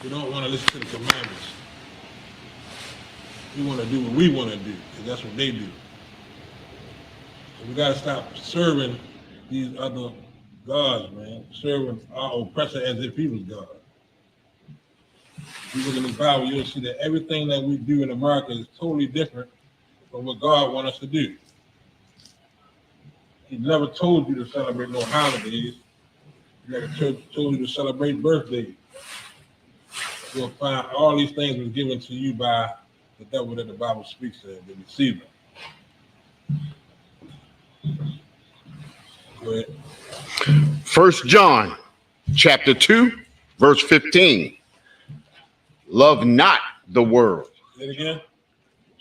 We don't want to listen to the commandments. We want to do what we want to do, because that's what they do. So we got to stop serving these other gods, man. Serving our oppressor as if he was God. If you look in the Bible, you'll see that everything that we do in America is totally different from what God wants us to do. He never told you to celebrate no holidays. He never told you to celebrate birthdays. You'll find all these things were given to you by the devil that the Bible speaks of, the deceiver. Go ahead. 1 John chapter 2, verse 15. Love not the world. Say it again.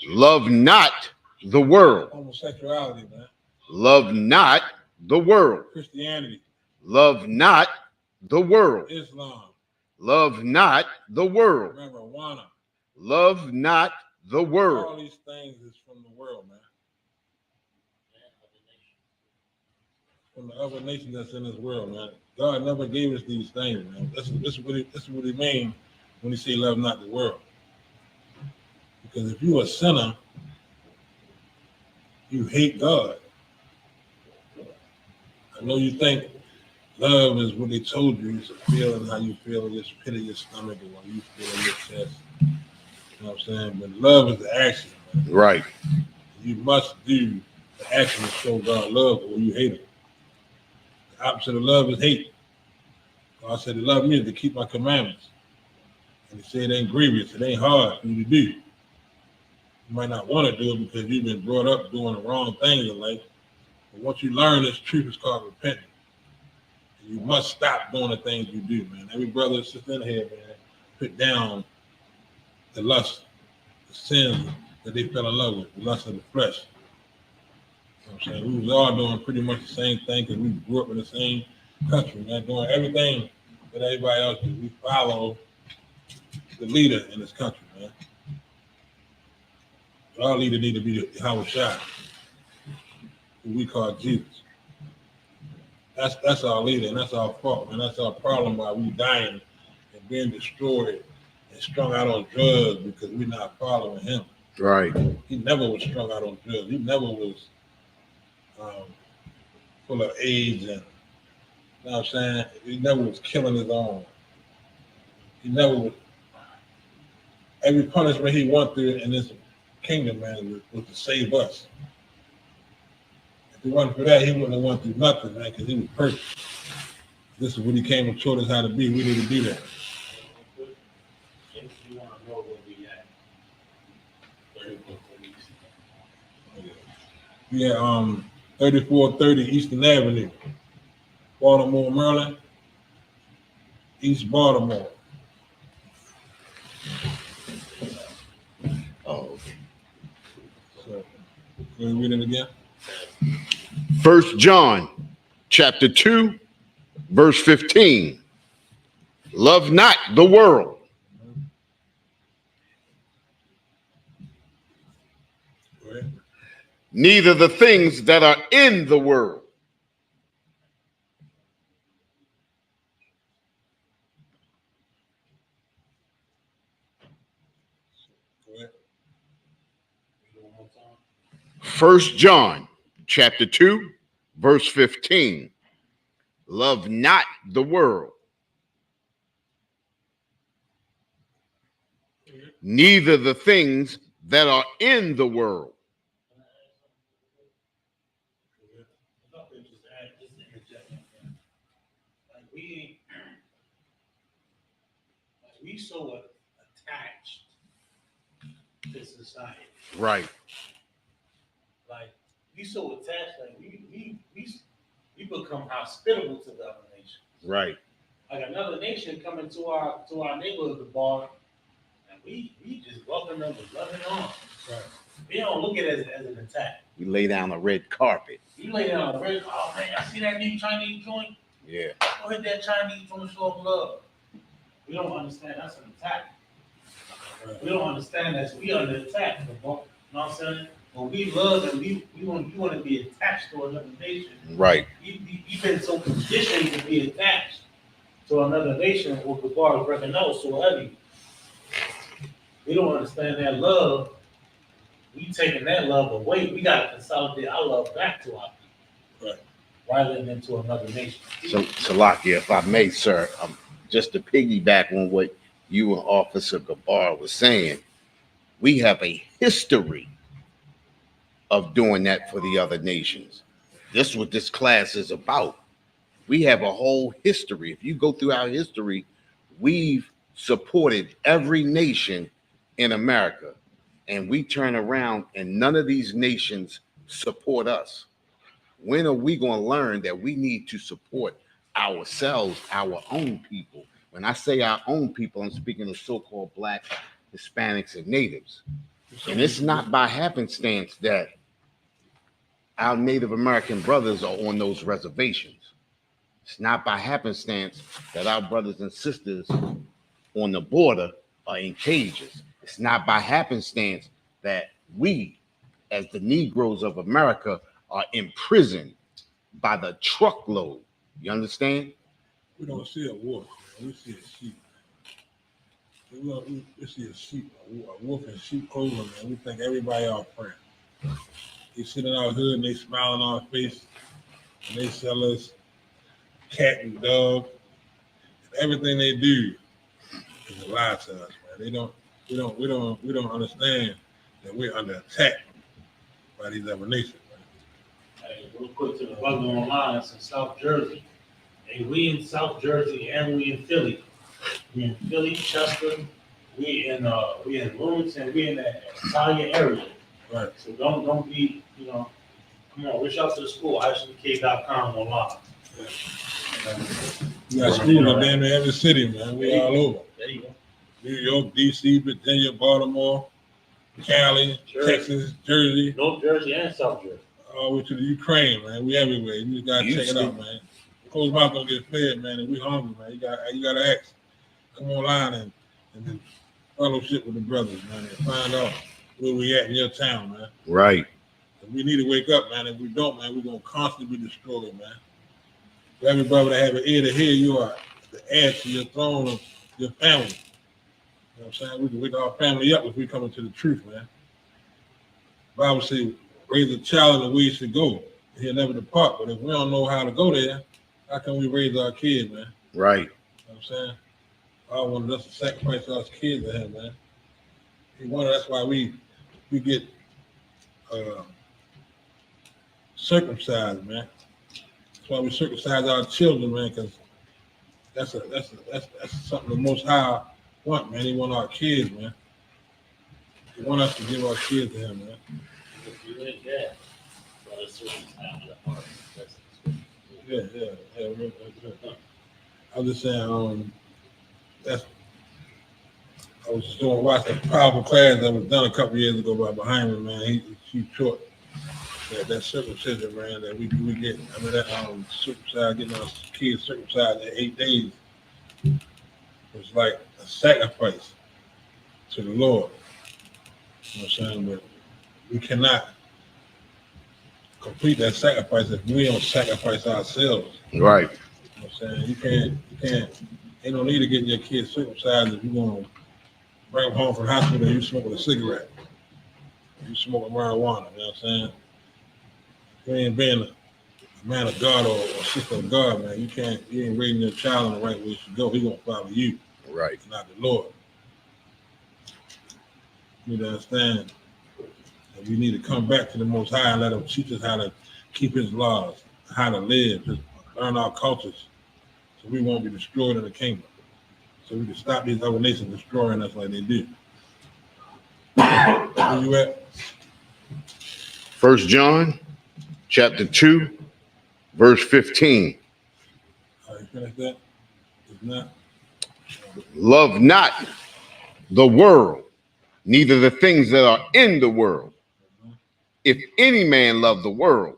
Love not the world. Homosexuality, man. Love not the world. Christianity. Love not the world. Islam. Love not the world. Marijuana. Love not the world. All these things is from the world, man. From the other nations that's in this world, man. God never gave us these things, man. This is what he means when he say love not the world. Because if you're a sinner, you hate God. I know you think love is what they told you. It's a feeling, how you feel in your pit of your stomach and what you feel in your chest. You know what I'm saying? But love is the action, man. Right. You must do the action to show God love or you hate him. The opposite of love is hate. God said to love me is to keep my commandments. And he said it ain't grievous, it ain't hard for you to do. You might not want to do it because you've been brought up doing the wrong things in life. But once you learn this truth, it's called repentance. And you must stop doing the things you do, man. Every brother and sister in here, man, put down the lust, the sins that they fell in love with, the lust of the flesh. You know what I'm saying? We was all doing pretty much the same thing because we grew up in the same country, man, doing everything that everybody else do. We follow the leader in this country, man. Our leader need to be Howard Shah, who we call Jesus. That's our leader, and that's our fault, man. That's our problem why we dying and being destroyed and strung out on drugs because we're not following him. Right. He never was strung out on drugs. He never was full of AIDS and, you know what I'm saying? He never was killing his own. He never was. Every punishment he went through in this kingdom, man, was to save us. If it wasn't for that, he wouldn't have went through nothing, man, because he was perfect. This is what he came and showed us how to be. We need to do that. You want to know where we at? Yeah, 3430 Eastern Avenue, Baltimore, Maryland, East Baltimore. Oh, okay. So, can we read it again? 1 John chapter 2, verse 15. Love not the world. Go ahead. Neither the things that are in the world. Go ahead. 1 John chapter 2, verse 15. Love not the world. Neither the things that are in the world. We so attached to society. Right. Like we so attached, like we become hospitable to the other nation. Right. Like another nation coming to our neighborhood, the bar, and we just welcome them with loving arms. Right. We don't look at it as an attack. We lay down a red carpet. You lay down a red, oh man, I see that new Chinese joint. Yeah. Go hit that Chinese joint, show them love. We don't understand that's an attack. Right. We don't understand that we under attack. You know what I'm saying? When we love and we want to be attached to another nation. Right. You've been so conditioned to be attached to another nation, what Gabar is bringing out so heavy. We don't understand that love. We taking that love away. We got to consolidate our love back to our people, Right. rather than to another nation. So, Salakia, if I may, sir, just to piggyback on what you and Officer Gabar was saying, we have a history of doing that for the other nations. This is what this class is about. We have a whole history. If you go through our history, we've supported every nation in America, and we turn around and none of these nations support us. When are we going to learn that we need to support ourselves, our own people? When I say our own people, I'm speaking of so-called Black, Hispanics, and Natives. And it's not by happenstance that our Native American brothers are on those reservations. It's not by happenstance that our brothers and sisters on the border are in cages. It's not by happenstance that we, as the Negroes of America, are imprisoned by the truckload. You understand? We don't see a wolf, man. We see a sheep. We see a sheep, a wolf in sheep clothing, man. We think everybody our friend. They sit in our hood and they smile in our face, and they sell us cat and dog. And everything they do is a lie to us, man. We don't understand that we're under attack by these other nations, man. Hey, real quick to the brother online, it's in South Jersey. Hey, we in South Jersey and we in Philly. We in Philly, Chester. We in Wilmington. We in the Italian area. Right. So don't be, come on, reach out to the school, ISUK.com online. We got schools in damn near every city, man. We all over. There you go. New York, DC, Virginia, Baltimore, Cali, Jersey. Texas, Jersey, North Jersey and South Jersey. all the way to the Ukraine, man. We everywhere. You just gotta check it out, man. Closed mouth don't get fed, man. And we hungry, man. You gotta ask. Come online and then fellowship with the brothers, man, and find out where we at in your town, man. Right. We need to wake up, man. If we don't, man, we're gonna constantly be destroyed, man. For every brother that have an ear to hear, you are the heir to your throne of your family. You know what I'm saying? We can wake our family up if we come into the truth, man. The Bible says, raise a child in the way he should go. He'll never depart. But if we don't know how to go there, how can we raise our kids, man? Right. You know what I'm saying? I wanted us to sacrifice our kids to him, man. He wanted, that's why we get circumcised, man. That's why we circumcise our children, man, because that's something the Most High want, man. He want our kids, man. He want us to give our kids to him, man. If you ain't that, but it's certain time of the heart. Yeah. I was just saying, I was just going to watch a powerful class that was done a couple years ago by behind me, man. She taught that circumcision, man, that we get. I mean, that circumcised, getting our kids circumcised in 8 days was like a sacrifice to the Lord. You know what I'm saying? But we cannot complete that sacrifice if we don't sacrifice ourselves. Right. You know what I'm saying? You can't, ain't no need to get your kids circumcised if you're going to bring them home from the hospital and you smoking a cigarette. You smoking marijuana, you know what I'm saying? You ain't being a man of God or a sister of God, man. You ain't raising your child in the right way you should go. He gonna follow you, Right. not the Lord. You need to understand that we need to come back to the Most High and let him teach us how to keep his laws, how to live, just learn our cultures, so we won't be destroyed in the kingdom. So we can stop these other nations destroying us like they do. Where you at? 1 John chapter 2, verse 15. All right, finish that? If not, Love not the world, neither the things that are in the world. If any man love the world,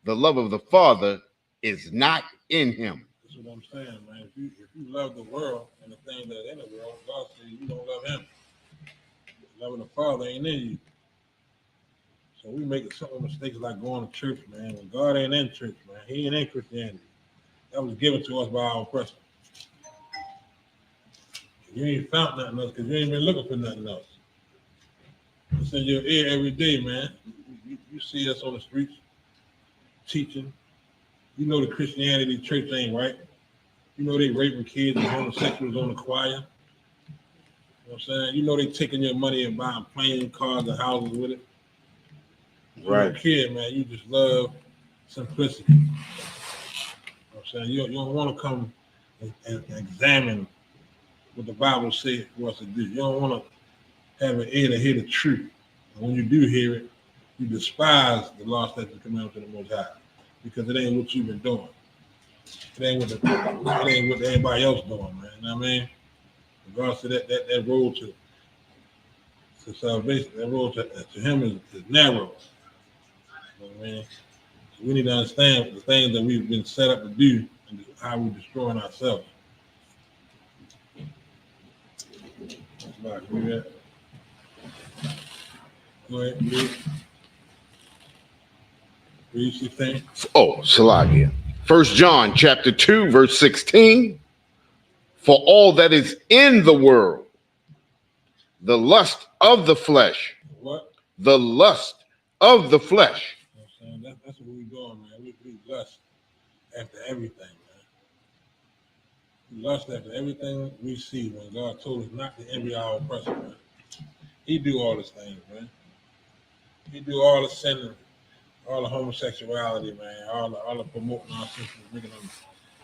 the love of the Father is not in him. that's what I'm saying, man. If you love the world and the things that are in the world, God says you don't love him. Loving the Father ain't in you. So we make some mistakes like going to church, man. When God ain't in church, man, he ain't in Christianity. That was given to us by our oppressor. You ain't found nothing else because you ain't been looking for nothing else. It's in your ear every day, man. You see us on the streets teaching. You know the Christianity church ain't right. You know they raping kids and homosexuals on the choir. You know what I'm saying? You know they taking your money and buying planes, cars, and houses with it. You Right. don't care, man. You just love simplicity. You know what I'm saying? You don't want to come and examine what the Bible says for us to do. You don't want to have an ear to hear the truth. And when you do hear it, you despise the law, statutes, and commandments of the Most High because it ain't what you've been doing. It ain't what everybody else doing, man. You know what I mean? Regardless of that road to salvation, that road to him is narrow. You know what I mean? So we need to understand the things that we've been set up to do and how we're destroying ourselves. That's about it. Do that. Go ahead, read. Read 16. Oh, Salagia. 1 John chapter 2, verse 16. For all that is in the world, the lust of the flesh, What? the lust of the flesh. You know what I'm saying? That's what we're doing, man. We lust after everything, man. We lust after everything we see when God told us not to envy our oppressor, man. He do all these things, man. He do all the sinning, all the homosexuality, man, all the promoting our sisters, making them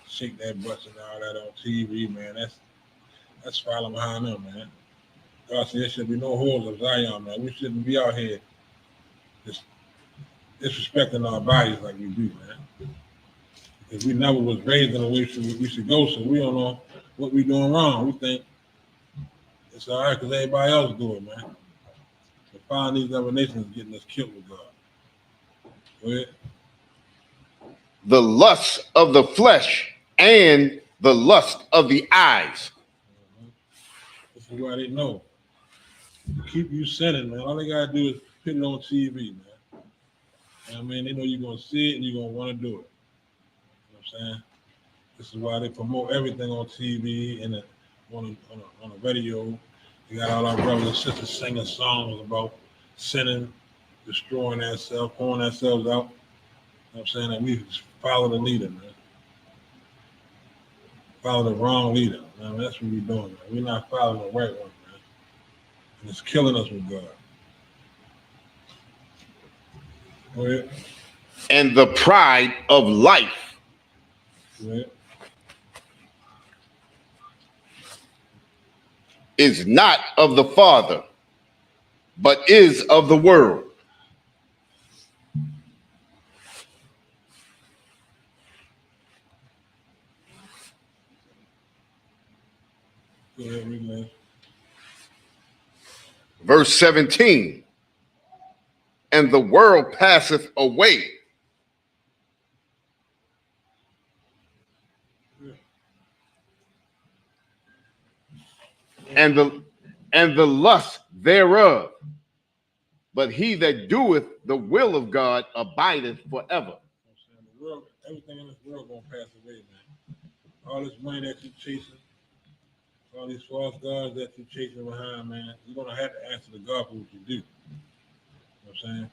shake their butts and all that on TV, man. That's following behind them, man. God said there should be no whores of Zion, man. We shouldn't be out here just disrespecting our bodies like we do, man. Because we never was raised in the way we should go, so we don't know what we doing wrong. We think it's all right because everybody else do it, man. But find these other nations getting us killed with God. Go ahead. The lust of the flesh and the lust of the eyes. This is why they know. To keep you sinning, man. All they gotta do is put it on TV, man. You know what I mean? They know you're gonna see it and you're gonna want to do it. You know what I'm saying? This is why they promote everything on TV and on a radio. You got all our brothers and sisters singing songs about sinning, destroying ourselves, pouring ourselves out. You know what I'm saying? And we just follow the leader, man. Follow the wrong leader. Man. That's what we're doing, man. We're not following the right one, man. And it's killing us with God. Go ahead. And the pride of life. Go ahead. Is not of the Father, but is of the world. Go ahead, read that. Verse 17. And the world passeth away. And the lust thereof. But he that doeth the will of God abideth forever. The world, everything in this world gonna pass away, man. All this money that you're chasing, all these false gods that you're chasing behind, man, you're gonna have to answer to God for what you do. You know what I'm saying?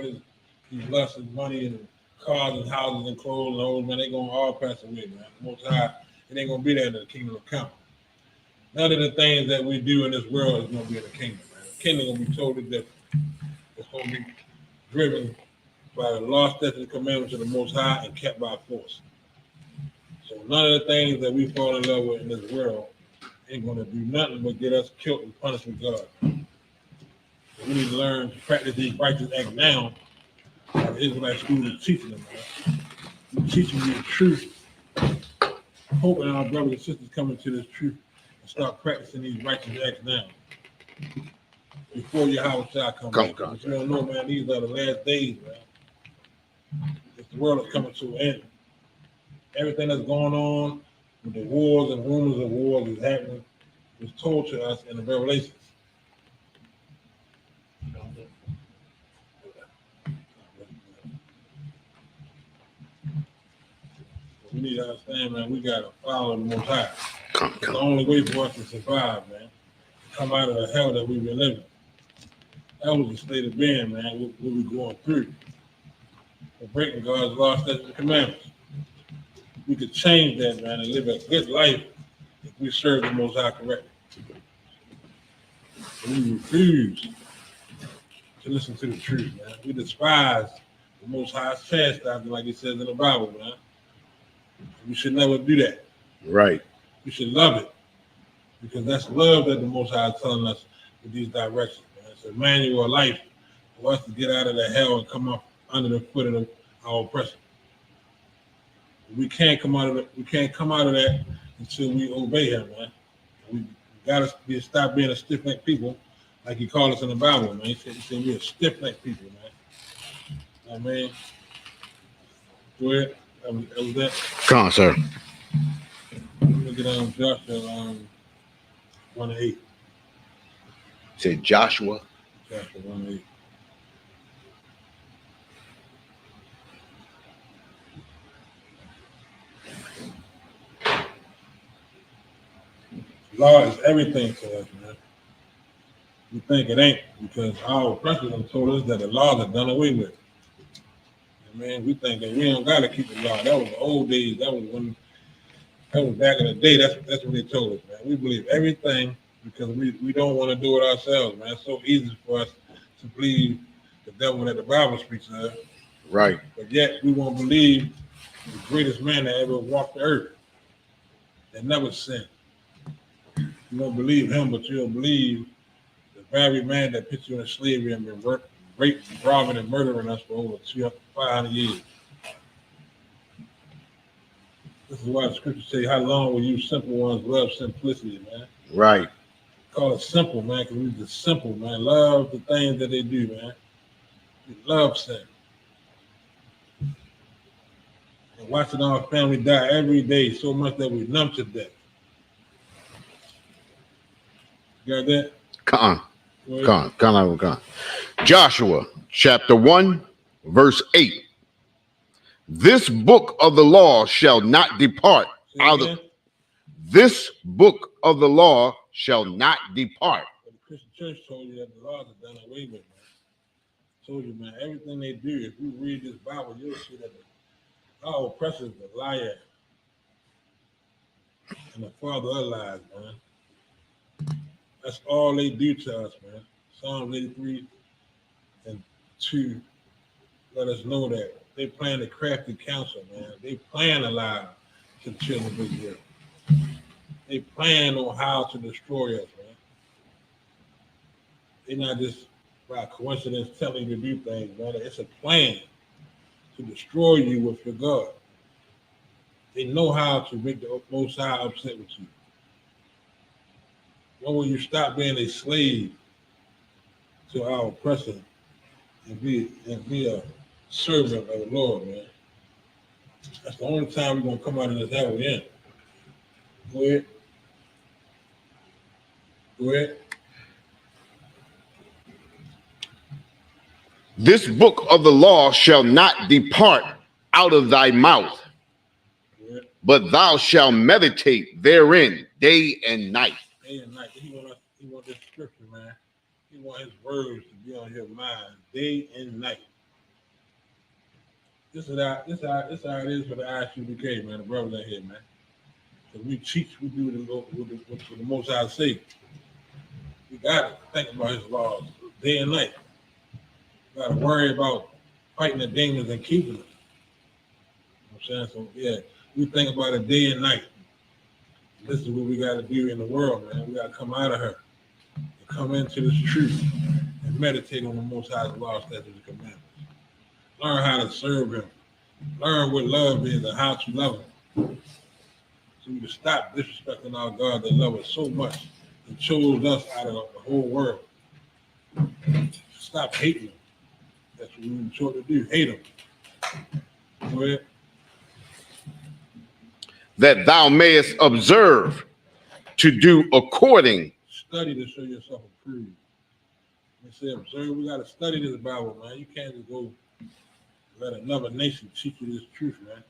And these lusts and money and cars and houses and clothes and all, man, they gonna all pass away, man. The Most High, it ain't gonna be there in the kingdom of come. None of the things that we do in this world is gonna be in the kingdom, man. The kingdom gonna be totally different. It's gonna be driven by the law, statutes, and commandments of the Most High and kept by force. So none of the things that we fall in love with in this world ain't gonna do nothing but get us killed and punished with God. So we need to learn to practice these righteous acts now. The Israelite school is teaching them, man. We're teaching you the truth, hoping our brothers and sisters come into this truth and start practicing these righteous acts now. Before Yahweh Shah comes back. But you don't know, man, these are the last days, man. The world is coming to an end. Everything that's going on with the wars and rumors of wars is happening was told to us in the Revelations. We need to understand, man, we got to follow the Most High. Come, It's the come. only way for us to survive, man. Come out of the hell that we've been living. That was the state of being, man, what we're going through. For breaking God's law, statutes, and commandments. We could change that, man, and live a good life if we serve the Most High correctly. We refuse to listen to the truth, man. We despise the Most High's chastisement, like it says in the Bible, man. We should never do that. Right. We should love it because that's love that the Most High is telling us with these directions, man. It's a manual of life for us to get out of the hell and come up under the foot of our oppressor. We can't come out of that until we obey him, man. We gotta stop being a stiff-necked people, like he called us in the Bible, man. He said we're a stiff-necked people, man. I mean, go ahead. That was that. Come on, sir. Look at Joshua 1:8. Say Joshua. Joshua 1:8. Law is everything to us, man. We think it ain't because our oppressors have told us that the laws are done away with. And man, we think that we don't gotta keep the law. That was the old days. That was back in the day. That's what they told us, man. We believe everything because we don't want to do it ourselves, man. It's so easy for us to believe the devil that the Bible speaks of. Right. But yet we won't believe the greatest man that ever walked the earth, that never sinned. You won't believe him, but you'll believe the very man that put you in slavery and been raping, robbing, and murdering us for over 500 years. This is why the scriptures say, how long will you simple ones love simplicity, man? Right. Call it simple, man, because we just simple, man. Love the things that they do, man. We love sin. And watching our family die every day so much that we numb to death. You got that? Come on. Joshua chapter 1, verse 8. This book of the law shall not depart out of this book of the law shall not depart. But the Christian church told you that the laws are done away with, man. Told you, man, everything they do, if you read this Bible, you'll see that our oppressors are the liar and the father of lies, man. That's all they do to us, man. Psalms 83 and 2 let us know that they plan a crafty counsel, man. They plan a lie to the children of Israel. They plan on how to destroy us, man. They're not just by coincidence telling you to do things, man. It's a plan to destroy you with your God. They know how to make the Most High upset with you. When will you stop being a slave to our oppressor and be a servant of the Lord, man? That's the only time we're gonna come out of this hell we're in. Go ahead. This book of the law shall not depart out of thy mouth, but thou shalt meditate therein day and night. Day and night. He want this scripture, man. He want his words to be on your mind day and night. This is how it is for the ISUBK, man. The brothers out here, man. So we teach, we do what the Most High say. We gotta think about his laws day and night. We gotta worry about fighting the demons and keeping them. You know what I'm saying? So yeah, we think about it day and night. This is what we gotta do in the world, man. We gotta come out of her and come into this truth and meditate on the Most High's law, statutes, and commandments. Learn how to serve him. Learn what love is and how to love him. So we can stop disrespecting our God that loves us so much and chose us out of the whole world. Stop hating him. That's what we were taught to do. Hate him. Go ahead. That thou mayest observe to do according. Study to show yourself approved. They say observe. We got to study this Bible, man. You can't just go let another nation teach you this truth, man.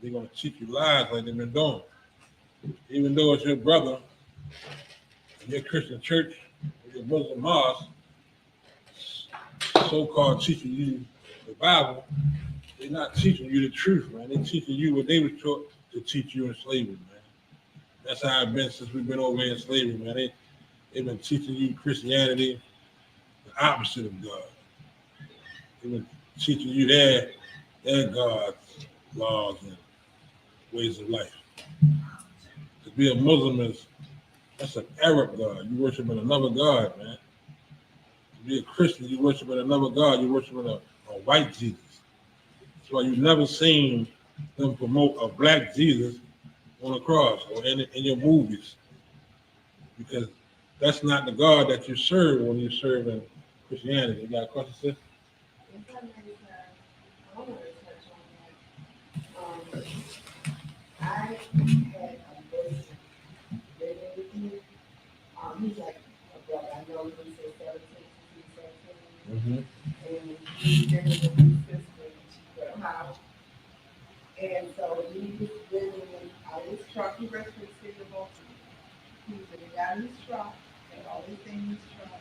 they're gonna teach you lies like they've been doing. Even though it's your brother in your Christian church or your Muslim mosque, so-called teaching you the Bible, they're not teaching you the truth, man. They're teaching you what they were taught to teach you in slavery, man. That's how it's been since we've been over here in slavery, man. They've been teaching you Christianity, the opposite of God. They've been teaching you their God's laws and ways of life. To be a Muslim that's an Arab God. You worshiping another God, man. To be a Christian, you worshiping another God. You worshiping a white Jesus. That's why you've never seen them promote a black Jesus on a cross or in your movies, because that's not the God that you serve when you serve in Christianity. You got a question, sis? I want to touch on that. I had a person living with me. He's like a brother. I know he's 17, he's 17. And he's been with his sister, and she put him out. And so he was living out of his truck. He works for the city of Baltimore. He was living out of his truck, and all his things in his truck.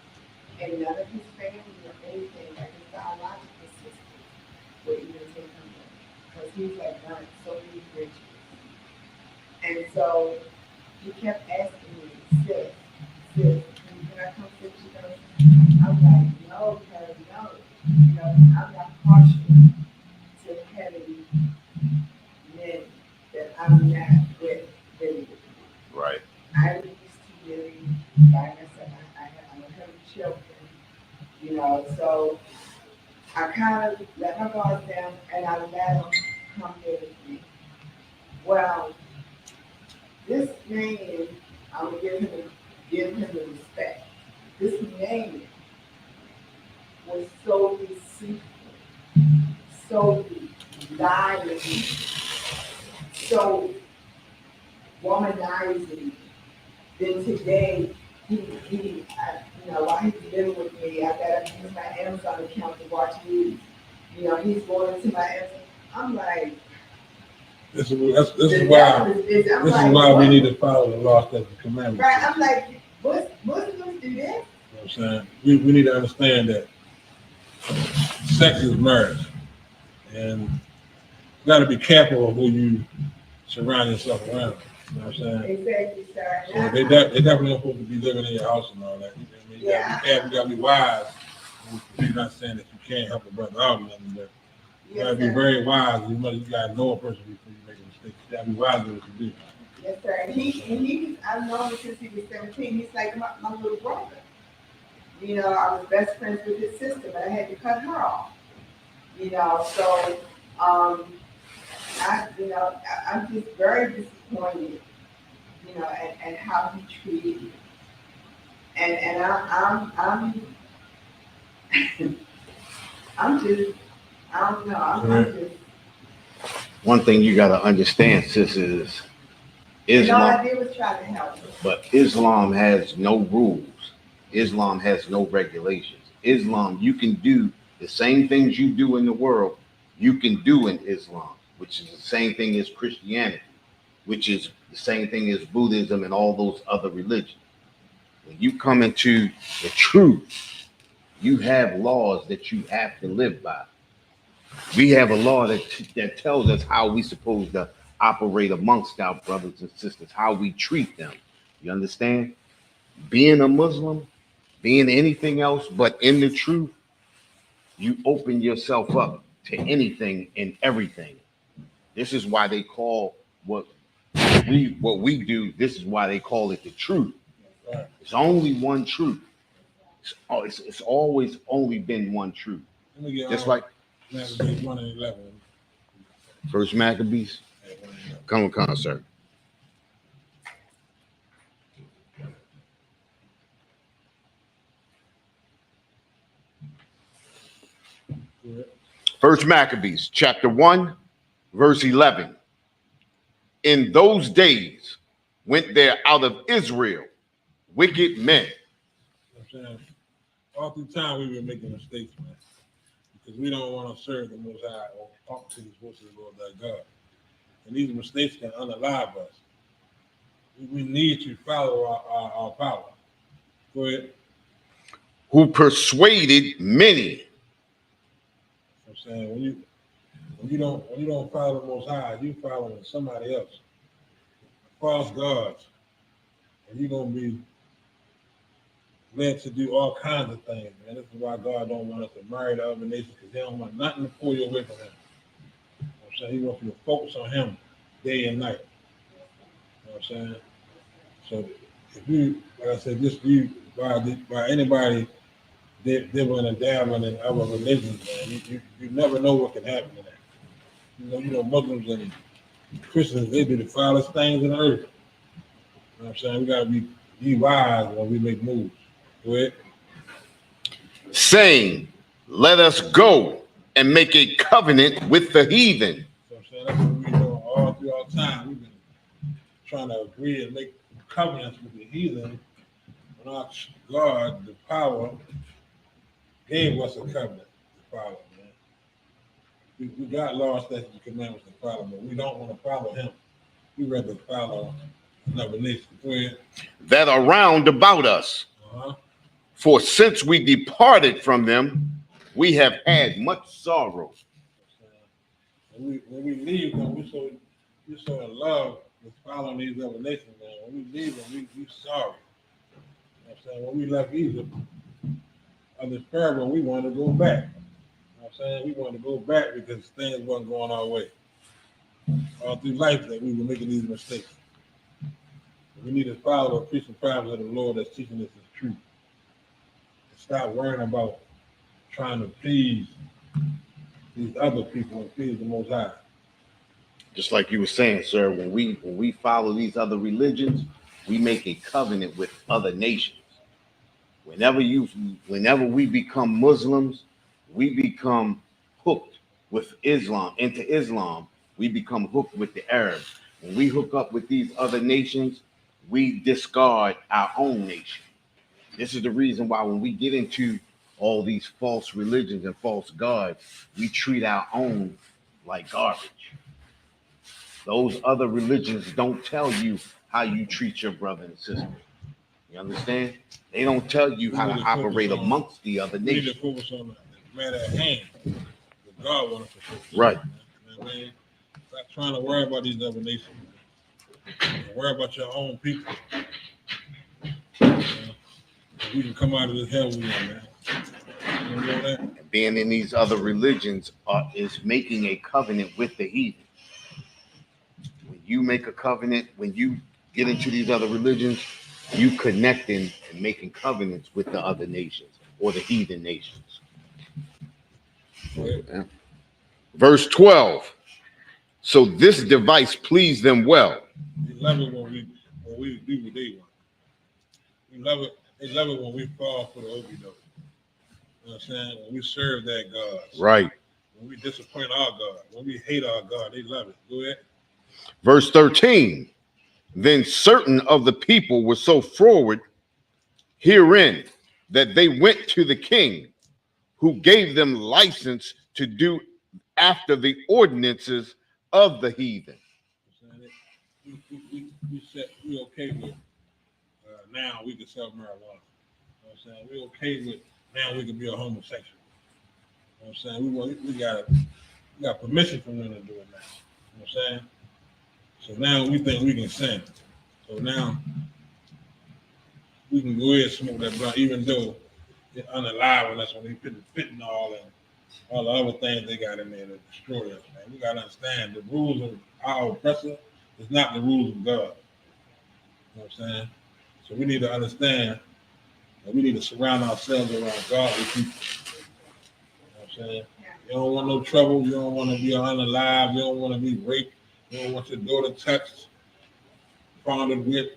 And none of his family or anything, like his biological sisters, would even take him in. Because he's like done so many bridges. And so he kept asking me, sis, can I come sit you down? I'm like, no, because no. You know, I'm not partial to heavy men that I'm not with really. Right. I used to really, like I said, I'm a heavy children, you know, so I kind of let my guard down and I let him come here with me. Well, this man, I'm gonna give him the respect. This man was so deceitful, so lying, so womanizing. Then today, while he's living with me, I gotta use my Amazon account to watch movies. You know, he's going into my Amazon. I'm like, This is why we need to follow the law, statutes, and commandments. right? I'm like, Muslims do this? You know what I'm saying? We need to understand that sex is marriage, and you got to be careful of who you surround yourself around. You know what I'm saying? Exactly, sir. So they definitely don't supposed to be living in your house and all that. You gotta be careful. You got to be wise. We're not saying that you can't help a brother out or nothing, but you got to be very wise. You got to know a person before you make a mistake. You got to be wise in what you do. Yes, sir. And he I've known him since he was 17. He's like my little brother. You know, I was best friends with his sister, but I had to cut her off. You know, so I'm just very disappointed, you know, and how he treated me. And I'm just, I don't know, I'm just. One thing you got to understand, sis, is And all I Islam, did was try to help him. but Islam has no rules. Islam has no regulations. Islam, you can do the same things you do in the world, you can do in Islam, which is the same thing as Christianity, which is the same thing as Buddhism and all those other religions. When you come into the truth, you have laws that you have to live by. We have a law that tells us how we supposed to operate amongst our brothers and sisters, how we treat them. You understand? Being a Muslim, being anything else but in the truth, you open yourself up to anything and everything. This is why they call what we do, this is why they call it the truth. It's only one truth. It's always only been one truth. Just like Maccabees 1 and 11. First Maccabees. Come on, sir. First Maccabees, chapter 1, verse 11. In those days went there out of Israel wicked men. You know what I'm saying? All through time we've been making mistakes, man. Because we don't want to serve the Most High or talk to the voice of the Lord thy God. And these mistakes can unalive us. We need to follow our power. Go ahead. Who persuaded many. I'm saying when you don't follow the Most High, you following somebody else, false gods, and you're gonna be led to do all kinds of things, man. This is why God don't want us to marry the other nations, because He don't want nothing to pull you away from Him. You know what I'm saying? He wants you to focus on Him day and night. You know what I'm saying? So if you, like I said, just you by anybody dibbling and dabbling in other religions, man, you never know what can happen in that. You know, Muslims and Christians, they do the foulest things in the earth. You know what I'm saying? We gotta be wise when we make moves. Go ahead. Saying, let us go and make a covenant with the heathen. So I'm saying that's what we've been doing all throughout time. We've been trying to agree and make covenants with the heathen. When our God, the power, gave us a covenant to follow, man. We got laws, statutes, and commandments to follow, but we don't want to follow Him. We rather follow another nation. Go ahead. That are round about us. Uh-huh. For since we departed from them, we have had much sorrow. When we leave them, we're so in love with following these other nations, man. When we leave them, we sorry. You know what I'm saying? When we left Egypt, under Pharaoh, we wanted to go back. You know what I'm saying? We wanted to go back because things wasn't going our way. All through life that we were making these mistakes. We need to follow the preaching promises of the Lord that's teaching us the truth. And stop worrying about trying to please these other people and please the Most High. Just like you were saying, sir, when we follow these other religions, we make a covenant with other nations. Whenever we become Muslims, we become hooked with Islam, into Islam, we become hooked with the Arabs. When we hook up with these other nations, we discard our own nation. This is the reason why when we get into all these false religions and false gods, we treat our own like garbage. Those other religions don't tell you how you treat your brother and sister. You understand? They don't tell you how to operate amongst the other We need to nations. focus on the matter at hand. That God wants us to focus on. Right. You know what I mean? Stop trying to worry about these other nations. Worry about your own people. You know? We can come out of this hell we in, man. You know that? And being in these other religions is making a covenant with the heathen. When you make a covenant, when you get into these other religions, you connecting and making covenants with the other nations or the heathen nations. Yeah. Verse 12. So this device pleased them well. They love it when we do what they want. We love it. They love it when we fall for the okie doke. You know what I'm saying? When we serve that God. Right. When we disappoint our God. When we hate our God, they love it. Go ahead. Verse 13. Then certain of the people were so forward herein that they went to the king, who gave them license to do after the ordinances of the heathen. We okay with now we can sell marijuana. You know what I'm saying? We okay with now we can be a homosexual. You know what I'm saying? We got permission from them to do it now. You know what I'm saying? So now we think we can sin. So now we can go ahead and smoke that blunt, even though it's unalive, and that's when they put the fentanyl and all the other things they got in there to destroy us, man. We gotta understand the rules of our oppressor is not the rules of God. You know what I'm saying? So we need to understand that we need to surround ourselves around godly people. You know what I'm saying? You don't want no trouble, you don't want to be unalive, you don't want to be raped, you don't want your daughter touched, fondled with.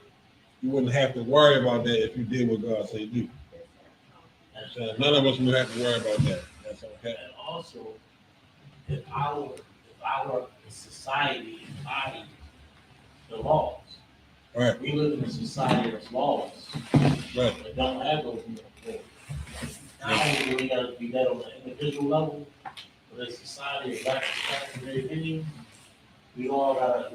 You wouldn't have to worry about that if you did what God said do. You know what I'm saying? None of us would have to worry about that. That's okay. And also, if our society embodied the laws, Right, we live in a society of laws right. that don't have those rules. Not only do we gotta be that on an individual level, but a society of black society, very opinion, we all gotta,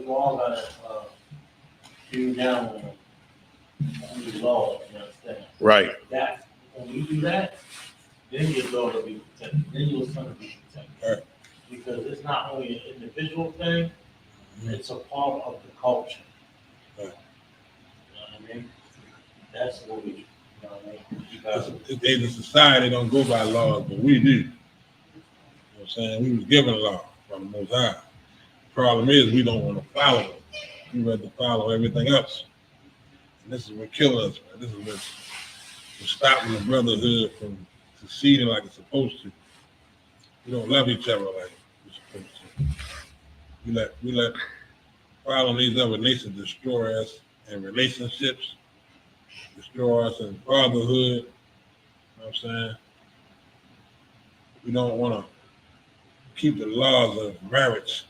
do down on the law, you understand? Right. That, when you do that, then your daughter will be protected, then your son will be protected. Right. Because it's not only an individual thing, it's a part of the culture. Right. You know what I mean? That's what we, you know what I mean? You guys, As a society, don't go by laws, but we do. You know what I'm saying? We was given a law from the Most High. Problem is, we don't want to follow it. We rather follow everything else. And this is what kills us, man. This is what's stopping the brotherhood from succeeding like it's supposed to. We don't love each other like we're supposed to. We let following these other nations destroy us in relationships, destroy us in fatherhood. You know what I'm saying? We don't want to keep the laws of marriage.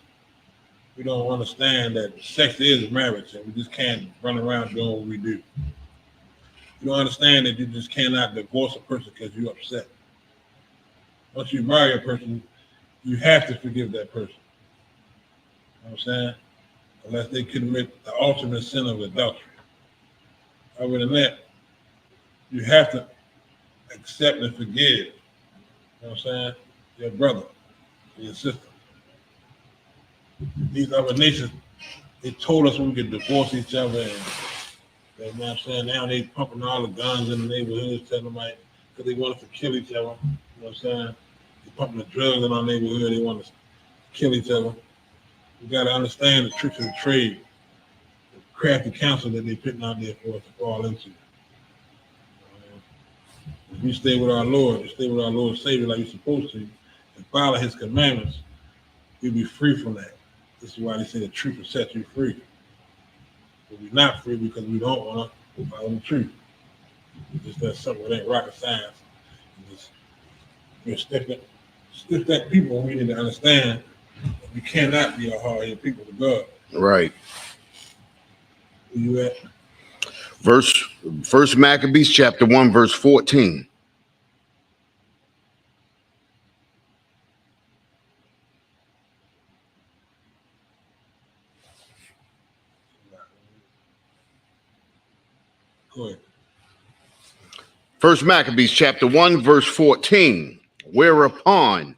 We don't understand that sex is marriage and we just can't run around doing what we do. You don't understand that you just cannot divorce a person because you're upset. Once you marry a person, you have to forgive that person. You know what I'm saying? Unless they commit the ultimate sin of adultery. Other than that, you have to accept and forgive. You know what I'm saying? Your brother, your sister. These other nations, they told us we could divorce each other, and you know what I'm saying? Now they pumping all the guns in the neighborhoods, telling them like, because they want us to kill each other. You know what I'm saying? They pumping the drugs in our neighborhood, they want us to kill each other. We got to understand the tricks of the trade, the crafty counsel that they putting out there for us to fall into. If we stay with our Lord, stay with our Lord and Savior like you're supposed to, and follow his commandments, you'll be free from that. This is why they say the truth will set you free. But we're not free because we don't want to follow the truth. It's just that something that ain't rocket science. We're stiff-necked people, and we need to understand that we cannot be a hard-headed people to God. Right. Where you at? First Maccabees chapter 1, verse 14. Go ahead. First Maccabees chapter 1, verse 14. Whereupon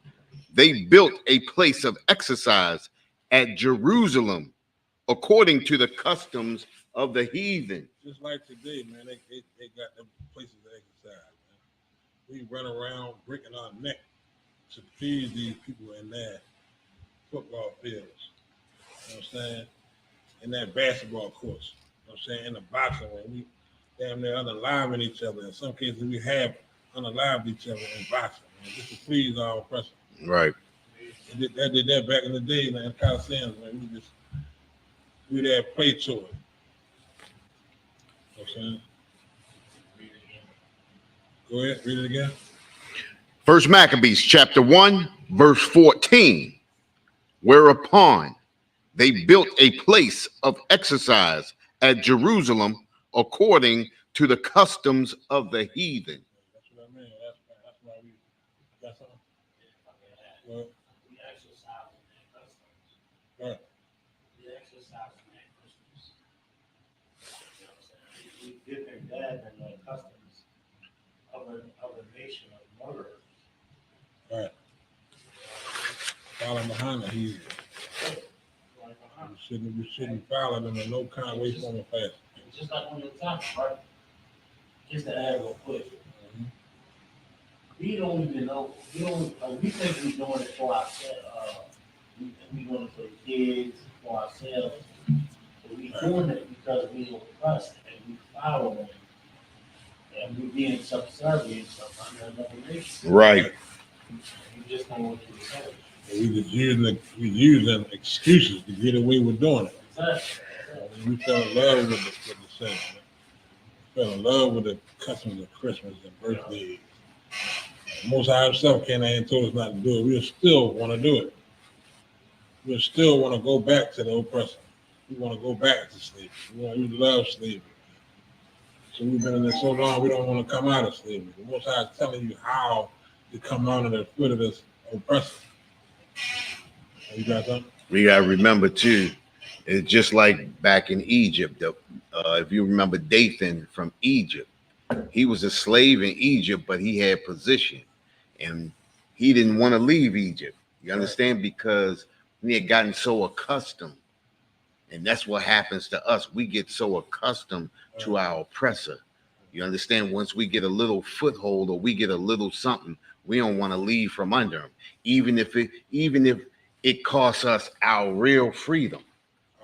they built a place of exercise at Jerusalem according to the customs of the heathen. Just like today, man, they got them places to exercise, man. We run around breaking our neck to feed these people in their football fields. You know what I'm saying? In that basketball course. You know what I'm saying? In the boxing ring. We damn near unaliving each other. In some cases, we have unalived each other in boxing, man, just to please our oppressor. Right. They did that back in the day, man, in Coliseums, man. We'd have play to it. You know what I'm saying? Go ahead, read it again. First Maccabees chapter 1, verse 14. Whereupon they built a place of exercise at Jerusalem according to the customs of the heathen. That's what I mean. That's why we got something. Well, we exercise in that customs. right. We exercise in that customs. You know what I'm saying? We different that than the customs of a nation of murderers. Right. Follow behind the heathen. We shouldn't follow them in no kind of way, form, or fashion. Just like on your topic, right? Just to add real quick. We don't even know, we think we're doing it for ourselves, we doing it for the kids, for ourselves. But we doing it because we oppressed and we follow them. And we being subservient to another nation. Right. We just don't want to say it. We using excuses to get away with doing it. Exactly. We fell in love with the Saints. We fell in love with the customs of Christmas and birthdays. Most High himself came in and told us not to do it. We still want to do it. We still want to go back to the oppressor. We want to go back to slavery. We love slavery. So we've been in it so long, we don't want to come out of slavery. The Most High is telling you how to come out of the foot of this oppressor. You got something? We gotta remember too, it's just like back in Egypt. If you remember Dathan from Egypt, he was a slave in Egypt, but he had position, and he didn't want to leave Egypt. You understand? Because he had gotten so accustomed, and that's what happens to us. We get so accustomed to our oppressor. You understand? Once we get a little foothold or we get a little something, we don't want to leave from under him, even if it costs us our real freedom.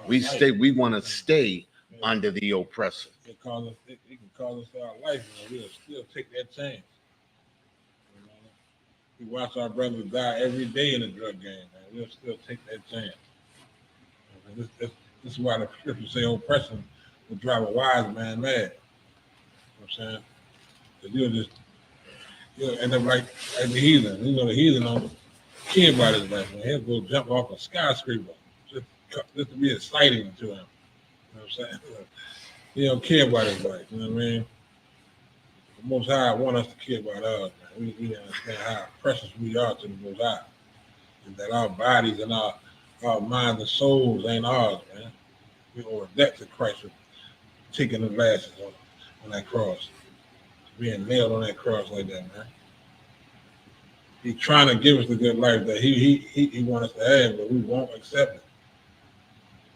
We want to stay under the oppressor. It can cause us our life, and we'll still take that chance. You know? We watch our brothers die every day in the drug game, man. We'll still take that chance. This is why the scriptures say oppression will drive a wise man mad. You know what I'm saying? Because you'll end up like the heathen. You know, the heathen don't care about his life, man. He'll go jump off a skyscraper just to be exciting to him. You know what I'm saying? He don't care about his life. You know what I mean? The Most High want us to care about us, man. We understand how precious we are to the Most High. And that our bodies and our minds and souls ain't ours, man. We owe a debt to Christ for taking the lashes on that cross. Being nailed on that cross like that, man. He's trying to give us the good life that he wants us to have, but we won't accept it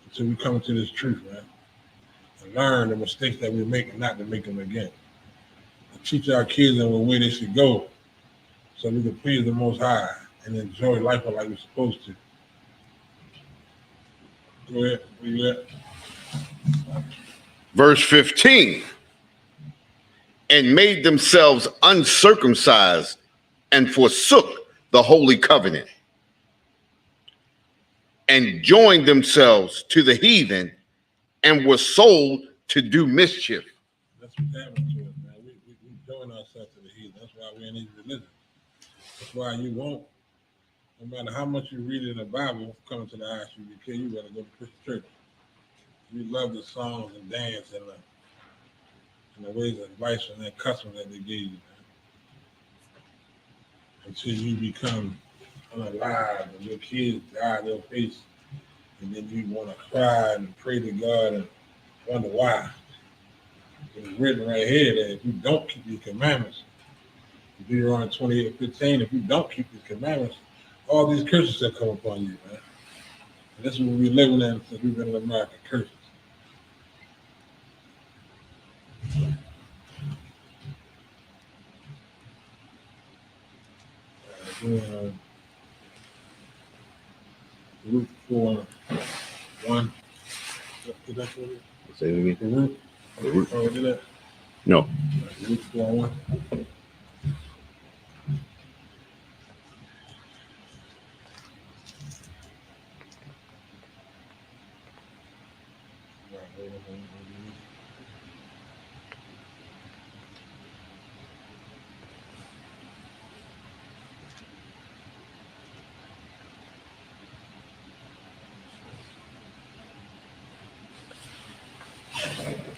until we come to this truth, man. And learn the mistakes that we make and not to make them again. And teach our kids in what way they should go so we can please the Most High and enjoy life like we're supposed to. Go ahead. Where you at? Verse 15. And made themselves uncircumcised and forsook the holy covenant and joined themselves to the heathen and were sold to do mischief. That's what's happening to us, man. We join ourselves to the heathen. That's why we're in these religions. That's why you won't, no matter how much you read in the Bible, coming to the ISUBK, you better go to Christian church. You love the songs and dance and the ways of advice and that customs that they gave you, man. Until you become unalive and your kids die in your face, and then you want to cry and pray to God and wonder why. It's written right here that if you don't keep these commandments, Deuteronomy 28:15, if you don't keep these commandments, all these curses that come upon you, man. And this is what we're living in since we've been in America, curses. Luke 4:1. Did that for you? Say it again. Luke. Oh, did that? No. Luke 4:1.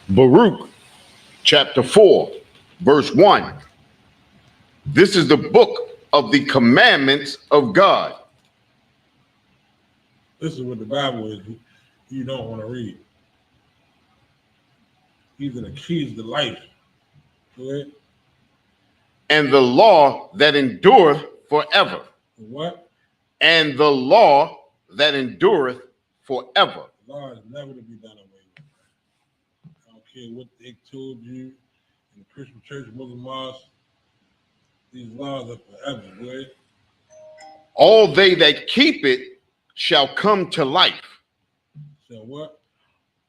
Baruch chapter 4, verse 1. This is the book of the commandments of God. This is what the Bible is. You don't want to read. These are the keys to life. Go ahead. And the law that endureth forever. What? And the law that endureth forever. The law is never to be done away with. I don't care what they told you in the Christian church, Muslim mosque. These laws are forever. Go ahead. All they that keep it shall come to life. So what?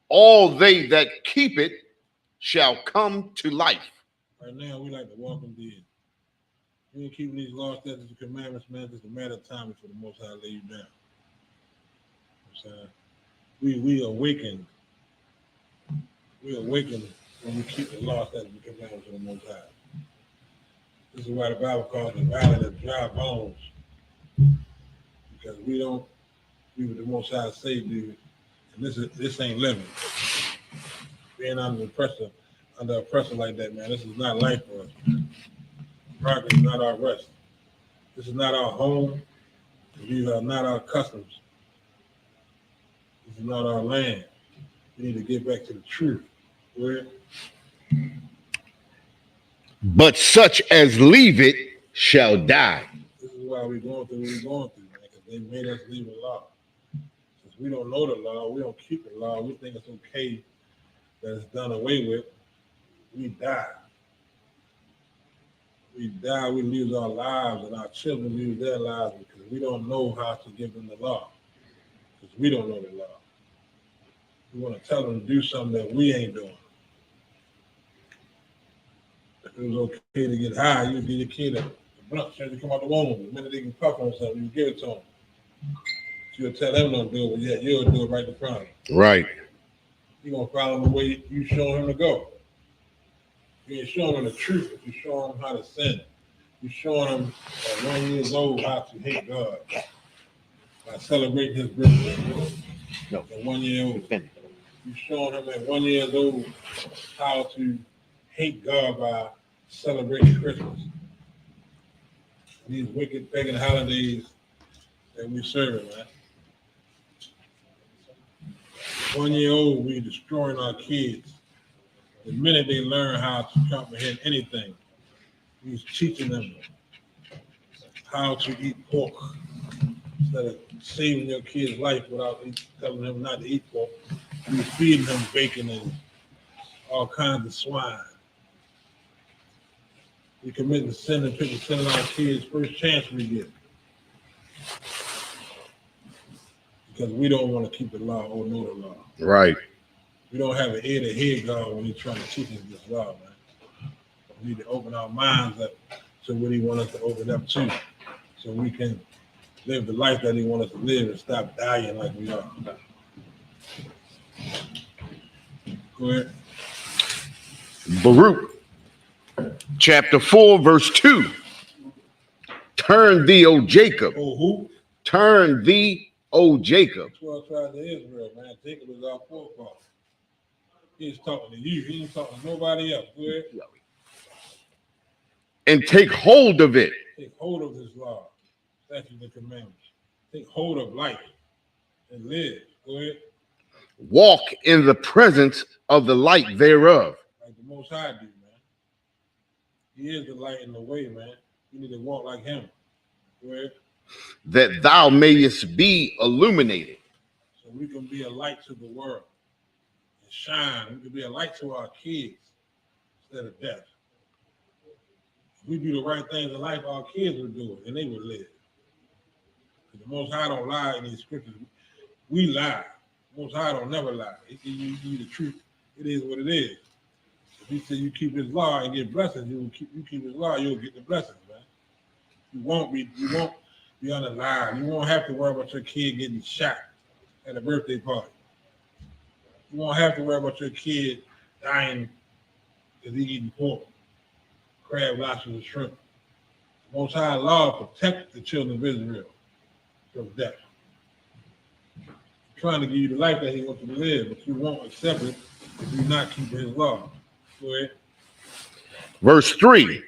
All they that keep it shall come to life. Right now, we like to walk dead. We ain't keeping these laws, statutes, and commandments, man. It's just a matter of time before the Most High lay you down. You know what I'm saying? We awaken. We awaken when we keep the laws, statutes, and commandments of the Most High. This is why the Bible calls the valley of dry bones. Because we don't do what the Most High say do. And this ain't living. Being under oppressor like that, man, this is not life for us, man. Progress is not our rest. This is not our home. These are not our customs. This is not our land. We need to get back to the truth. Where But such as leave it shall die. this is why we're going through what we're going through, man, because they made us leave the law. Since we don't know the law, we don't keep the law, we think it's okay that it's done away with. We die. We die, we lose our lives, and our children lose their lives because we don't know how to give them the law. Because we don't know the law. We want to tell them to do something that we ain't doing. If it was okay to get high, you'd give your kid a blunt straight to come out the womb. The minute they can puff on something, you give it to them. So you'll tell them don't do it, but yet you'll do it right in front of them. Right. You're going to follow him the way you show him to go. You ain't showing him the truth, but you're showing him how to sin. You're showing him at 1 year old how to hate God by celebrating his birthday. No. At 1 year old. You're showing him at 1 year old how to hate God by celebrating Christmas. These wicked pagan holidays that we serving, man. 1 year old, we destroying our kids. The minute they learn how to comprehend anything, he's teaching them how to eat pork. Instead of saving your kid's life without telling him not to eat pork, he's feeding them bacon and all kinds of swine. We committing sin and people sending our kids first chance we get. Because we don't want to keep the law or know the law. Right. We don't have an ear to hear God when he's trying to teach us this law, man. We need to open our minds up to what he wants us to open up to, so we can live the life that he wants us to live and stop dying like we are. Go ahead. Baruch, chapter 4, verse 2. Turn thee, O Jacob. Oh, who? Turn thee, O Jacob. 12 tribes of Israel, man. Jacob is our forefather. He's talking to you. He ain't talking to nobody else. Go ahead. And take hold of it. Take hold of this law, statutes and commandments. Take hold of life and live. Go ahead. Walk in the presence of the light thereof. Like the Most High do, man. He is the light in the way, man. You need to walk like him. Go ahead. That thou mayest be illuminated. So we can be a light to the world and shine. We can be a light to our kids instead of death. If we do the right things in life, our kids will do it and they will live. The Most High don't lie in these scriptures. We lie. The Most High don't never lie. He give you the truth. It is what it is. If he said you keep his law and get blessings, you keep his law, you'll get the blessings, man. You won't be on the line. You won't have to worry about your kid getting shot at a birthday party. You won't have to worry about your kid dying because he eating pork, crab, lobsters, and shrimp. The Most High law protect the children of Israel from death. He's trying to give you the life that he wants you to live, but you won't accept it if you're not keeping his law. Go ahead. Verse 3.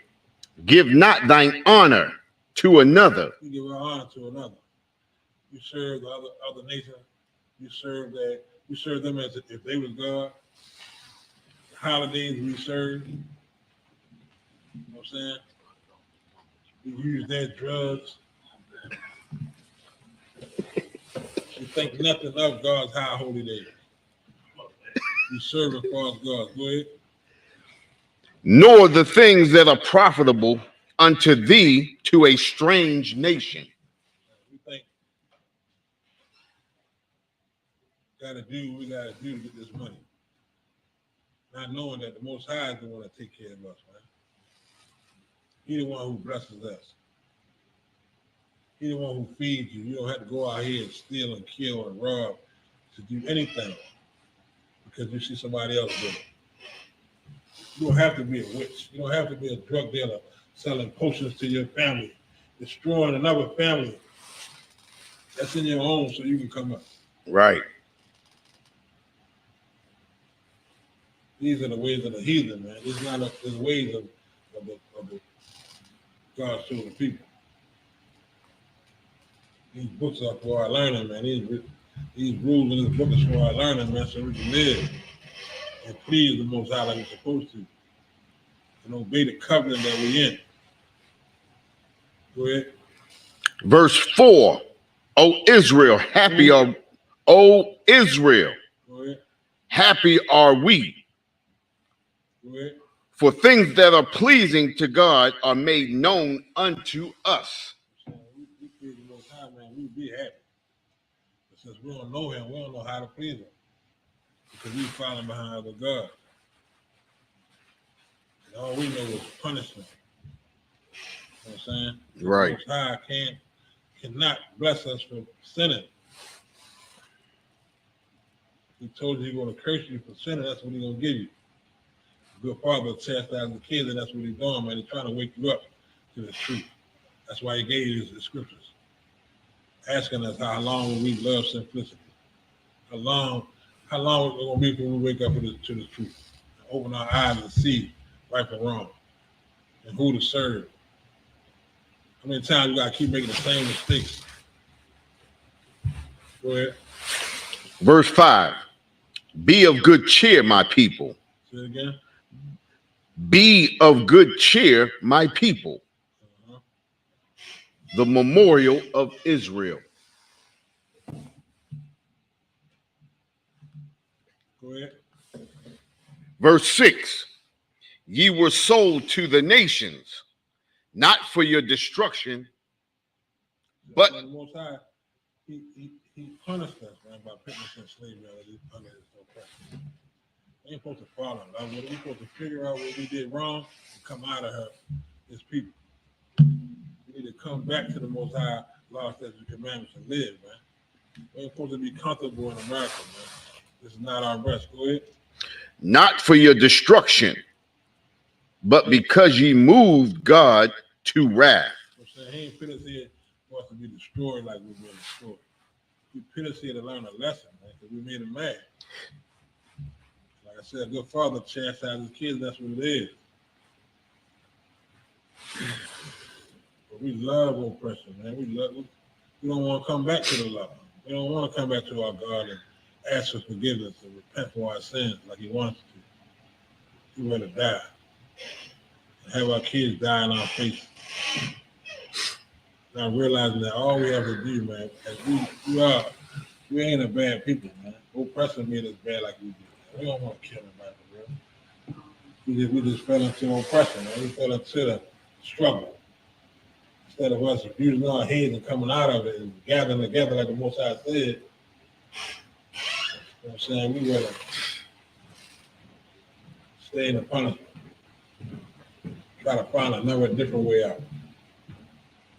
Give not thine honor to another. You give our honor to another. You serve the other nation. You serve them as if they was God. The holidays we serve. You know what I'm saying? We use their drugs. We think nothing of God's high holy days. We serve a false God. Go ahead. Nor the things that are profitable unto thee to a strange nation. We think gotta do what we gotta do to get this money. Not knowing that the Most High is the one that take care of us, man. He the one who blesses us. He the one who feeds you. You don't have to go out here and steal and kill and rob to do anything because you see somebody else do it. You don't have to be a witch. You don't have to be a drug dealer selling potions to your family, destroying another family that's in your home so you can come up. Right. These are the ways of the heathen, man. These are not the ways of the God's chosen people. These books are for our learning, man. these rules in this book is for our learning, man, so we can live and please the Most High like we're supposed to, and obey the covenant that we're in. Go ahead. Verse 4. O Israel, O Israel, Go ahead. happy are we, Go ahead. for things that are pleasing to God are made known unto us. So we please the Most High, man. We be happy. But since we don't know Him, we don't know how to please Him because we falling behind other God. And all we know is punishment. You know what I'm saying? Right. The Most High cannot bless us for sinning. He told you He's going to curse you for sinning. That's what He's going to give you. Good father chastising the kids, and that's what He's doing, man. He's trying to wake you up to the truth. That's why He gave you the scriptures, asking us how long will we love simplicity? How long is it going to be before we wake up to the truth? Open our eyes and see right from wrong and who to serve. How many times you got to keep making the same mistakes? Go ahead. Verse 5. Be of good cheer, my people. Say it again. Be of good cheer, my people. Uh-huh. The memorial of Israel. Go ahead. Verse 6. Ye were sold to the nations, not for your destruction, but the Most High, he punished us, man, by putting us in slavery under his oppression. We ain't supposed to follow him. We're supposed to figure out what we did wrong and come out of her, his people. We need to come back to the Most High law, statutes, and commandments and live, man. We ain't supposed to be comfortable in America, man. This is not our rest. Go ahead. not for your destruction, but because ye moved God to wrath. I'm saying he ain't put us here for us to be destroyed like we've been destroyed. He put us here to learn a lesson, man, because we made him mad. Like I said, a good father chastises his kids, that's what it is. But we love oppression, man. We don't want to come back to the law. We don't want to come back to our God and ask for forgiveness and repent for our sins like he wants to. We'd rather die. And have our kids die in our face. Not realizing that all we have to do, man, as we ain't a bad people, man. Oppression made us bad like we do. We don't want to kill nobody, bro. We just fell into oppression, man. We fell into the struggle. Instead of us using our heads and coming out of it and gathering together like the Most High said, you know what I'm saying? We rather stay in the punishment. Try to find another different way out.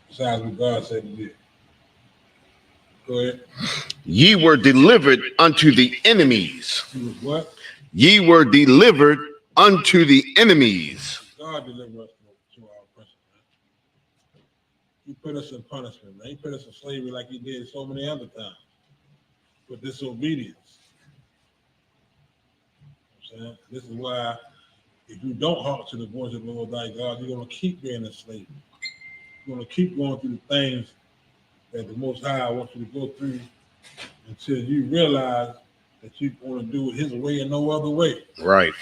Besides what God said to do. Go ahead. Ye were delivered unto the enemies. He was what? Ye were delivered unto the enemies. God delivered us to our oppression, man. He put us in punishment, man. He put us in slavery like he did so many other times. For disobedience. You know what I'm saying? This is why if you don't hearken to the voice of the Lord thy God, you're going to keep being in slavery. You're going to keep going through the things that the Most High wants you to go through until you realize that you want to do it his way and no other way. Right.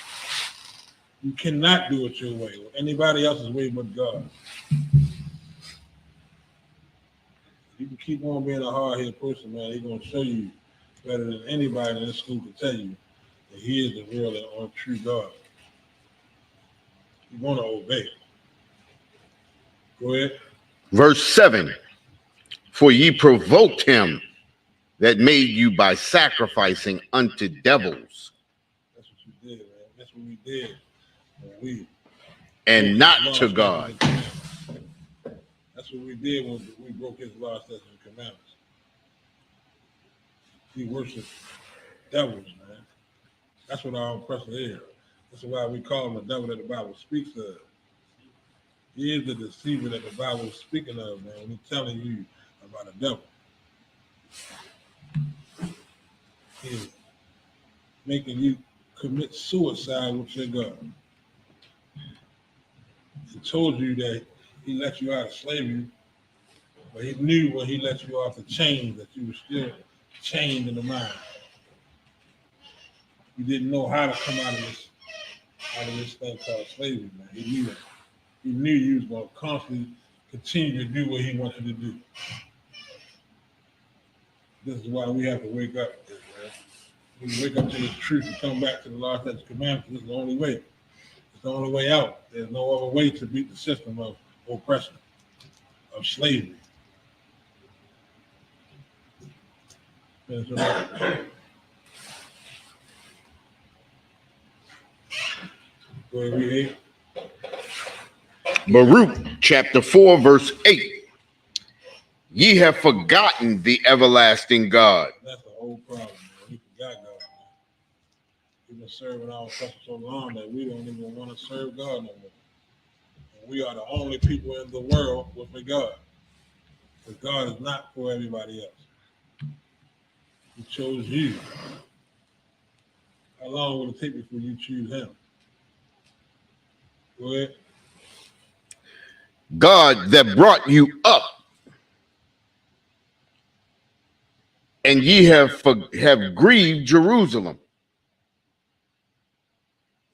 You cannot do it your way or anybody else's way but God. You can keep on being a hard-headed person, man. He's going to show you better than anybody in this school can tell you that he is the real and true God. You're going to obey. Go ahead. Verse 7. For ye provoked him that made you by sacrificing unto devils. That's what you did, man. That's what we did. And not to God. That's what we did when we broke his law, statutes, and commandments. We worship devils, man. That's what our oppressor is. That's why we call him the devil that the Bible speaks of. He is the deceiver that the Bible is speaking of, man, when he's telling you about a devil. He is making you commit suicide with your God. He told you that he let you out of slavery, but he knew when he let you off the chains that you were still chained in the mind. He didn't know how to come out of this thing called slavery, man. He knew it. He knew he was going to constantly continue to do what he wanted to do. This is why we have to wake up, man. We wake up to this truth and come back to the law, statutes, commandments. This is the only way. It's the only way out. There's no other way to beat the system of oppression, of slavery. Go ahead, read 8. Baruch chapter 4, verse 8. Ye have forgotten the everlasting God. That's the whole problem, man. We forgot God, man. We've been serving our oppressor so long that we don't even want to serve God no more. And we are the only people in the world with a God. Because God is not for everybody else. He chose you. How long will it take before you choose him? Go ahead. God that brought you up, and ye have grieved Jerusalem,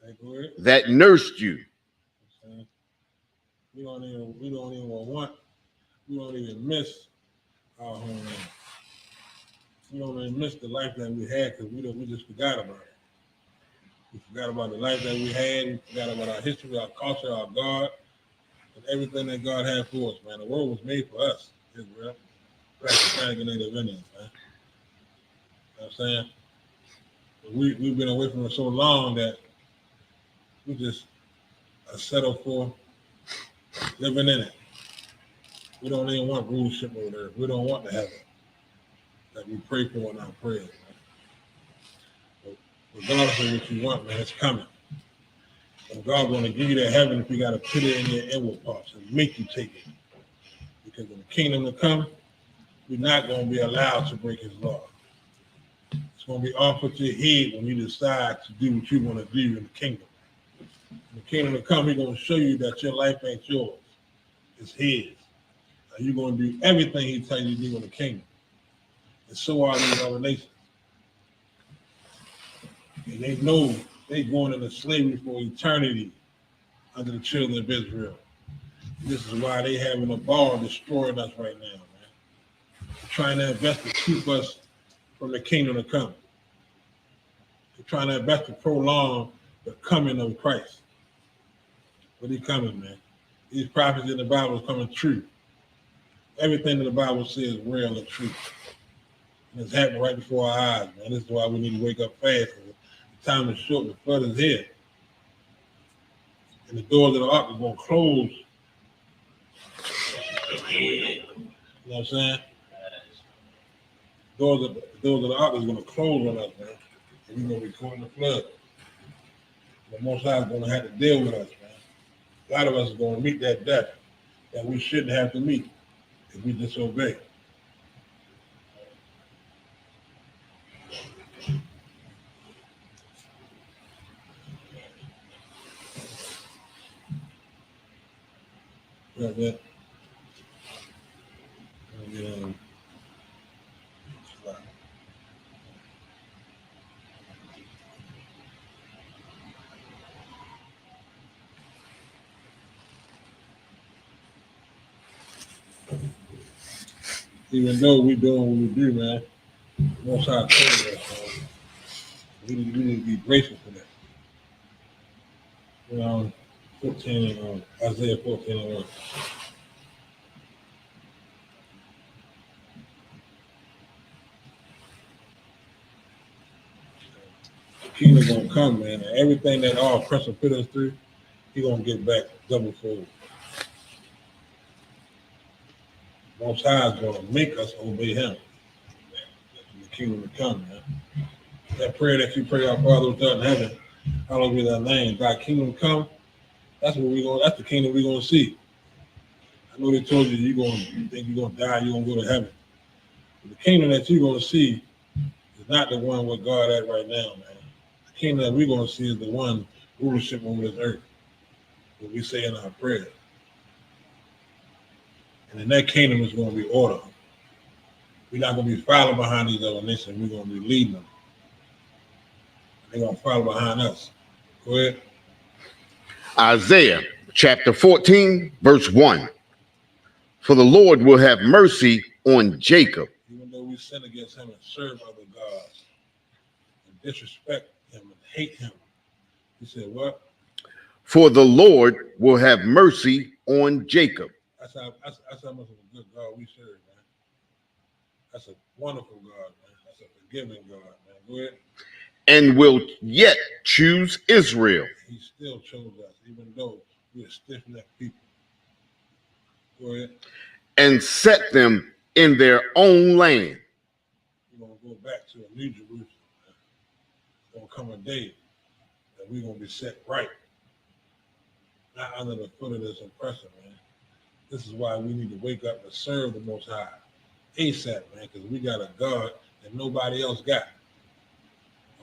Hey, go ahead. that nursed you. We don't even miss our homeland. We don't even miss the life that we had because we just forgot about it. We forgot about the life that we had. We forgot about our history, our culture, our God, and everything that God had for us, man. The world was made for us, Israel. Trying to get native Indians, man. You know what I'm saying? But we've been away from it so long that we just are settled for living in it. We don't even want rulership over there. We don't want to have it that we pray for in our prayers, man. But regardless of what you want, man, it's coming. And God's going to give you that heaven if you got to put it in your inward parts and make you take it. Because when the kingdom will come, you're not going to be allowed to break his law. It's going to be off with your head when you decide to do what you want to do in the kingdom. When the kingdom will come, he's going to show you that your life ain't yours. It's his. Now you're going to do everything he tells you to do in the kingdom. And so are these other nations. And they know they're going into slavery for eternity under the children of Israel. This is why they having a ball destroying us right now, man. They're trying to invest to keep us from the kingdom to come. They're trying to invest to prolong the coming of Christ. But he's coming, man. These prophets in the Bible is coming true. Everything that the Bible says is real and true. And it's happening right before our eyes, man. This is why we need to wake up fast. The time is short, the flood is here. And the doors of the ark are going to close. You know what I'm saying? The doors of the ark is going to close on us, man. And we're going to be caught in the flood. The Most High is going to have to deal with us, man. A lot of us are going to meet that death that we shouldn't have to meet if we disobey. Right there. Even though we're doing what we do, man, Most High told us, man, we need to be grateful for that. You know, 14, Isaiah 14:1. The kingdom gonna come, man, and everything that our oppressor put us through, he gonna get back double fold. Most High is gonna make us obey him. The kingdom will come, man. That prayer that you pray, our Father who's in heaven, hallowed be thy name. Thy kingdom come. That's the kingdom we're gonna see. I know they told you you think you're gonna die, you're gonna go to heaven. But the kingdom that you're gonna see is not the one with God at right now, man. The kingdom that we're gonna see is the one rulership over this earth. What we say in our prayer. And in that kingdom is gonna be order. We're not gonna be following behind these other nations. We're gonna be leading them. They're gonna follow behind us. Go ahead. Isaiah chapter 14, verse 1. For the Lord will have mercy on Jacob. Even though we sin against him and serve other gods and disrespect him and hate him, he said, what? For the Lord will have mercy on Jacob. That's how much of a good God we serve, man. That's a wonderful God, man. That's a forgiving God, man. Go ahead. And will yet choose Israel. He still chose us, even though we're stiff-necked people. Go ahead. And set them in their own land. We're going to go back to a new Jerusalem, man. It's going to come a day that we're going to be set right. Not under the foot of this oppressor, man. This is why we need to wake up and serve the Most High ASAP, man, because we got a God that nobody else got.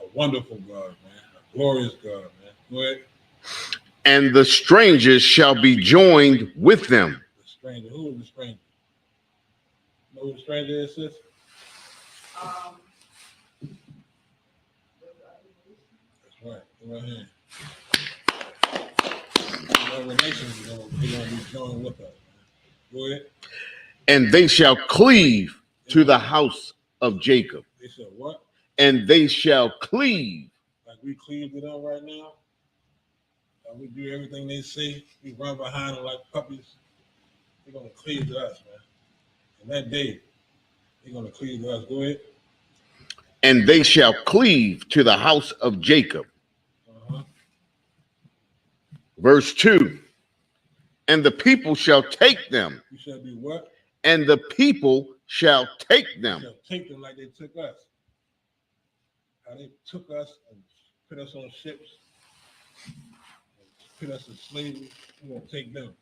A wonderful God, man. A glorious God, man. Go ahead. And the strangers shall be joined with them. The stranger. Who is the stranger? You know who the stranger is, sis? That's right. Go right here. Other nations are going to be joined with us, man. Go ahead. And they shall cleave to the house of Jacob. They said what? And they shall cleave. Like we cleave to them right now? Like we do everything they say? We run behind them like puppies? They're going to cleave to us, man. And that day, they're going to cleave to us. Go ahead. And they shall cleave to the house of Jacob. Uh-huh. Verse 2. And the people shall take them. You shall do what? And the people shall take them. You shall take them like they took us. How they took us and put us on ships, and put us in slavery. We're going to take them.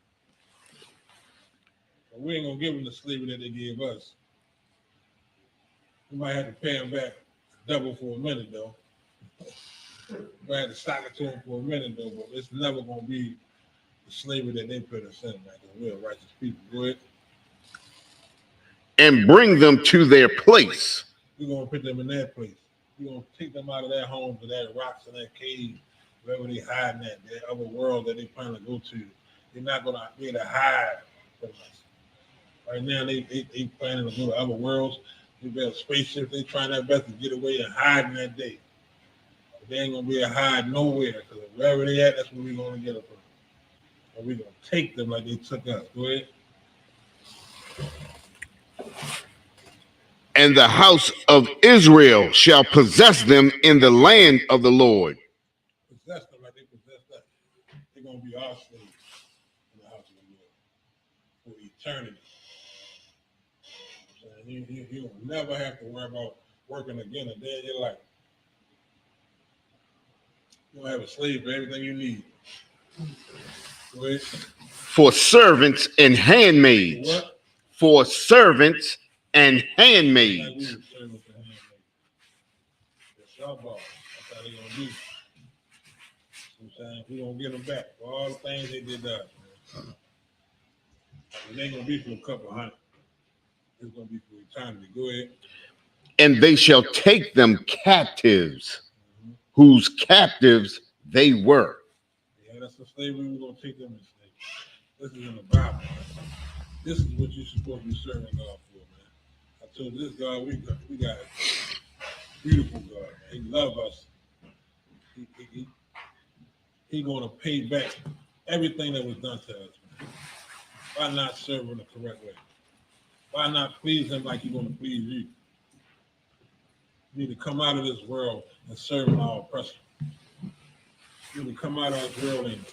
But we ain't going to give them the slavery that they gave us. We might have to pay them back double for a minute, though. We might have to stock it to them for a minute, though, but it's never going to be the slavery that they put us in, man, because we're righteous people. Go ahead. And bring them to their place. We're going to put them in their place. We're going to take them out of their homes and their rocks and their caves, wherever they hiding at, their other world that they plan to go to. They're not going to be able to hide from us. Right now, they planning to go to other worlds. They build spaceships. They trying their best to get away and hide in that day. But they ain't going to be able to hide nowhere, because wherever they at, that's where we're going to get them from. And we're going to take them like they took us. Go ahead. And the house of Israel shall possess them in the land of the Lord. Possess them like they possessed us. They're going to be our slaves in the house of the Lord for eternity. So you will never have to worry about working again a day in your life. You'll have a slave for everything you need. Go ahead. For servants and handmaids. What? For servants and Like we handmaids. were servants and handmaids. That's our boss. That's how they gonna do. Sometimes we gonna get them back for all the things they did to us, man. It ain't gonna be for a couple hundred. It's gonna be for eternity. Go ahead. And they shall take them captives, whose captives they were. Yeah, that's the slavery we're gonna take them in slavery. This is in the Bible. This is what you're supposed to be serving God for, man. I told this God we got a beautiful God, man. He loves us. He gonna pay back everything that was done to us, man. Why not serve him the correct way? Why not please him like he's gonna please you? You need to come out of this world and serve our oppressor. You need to come out of this world and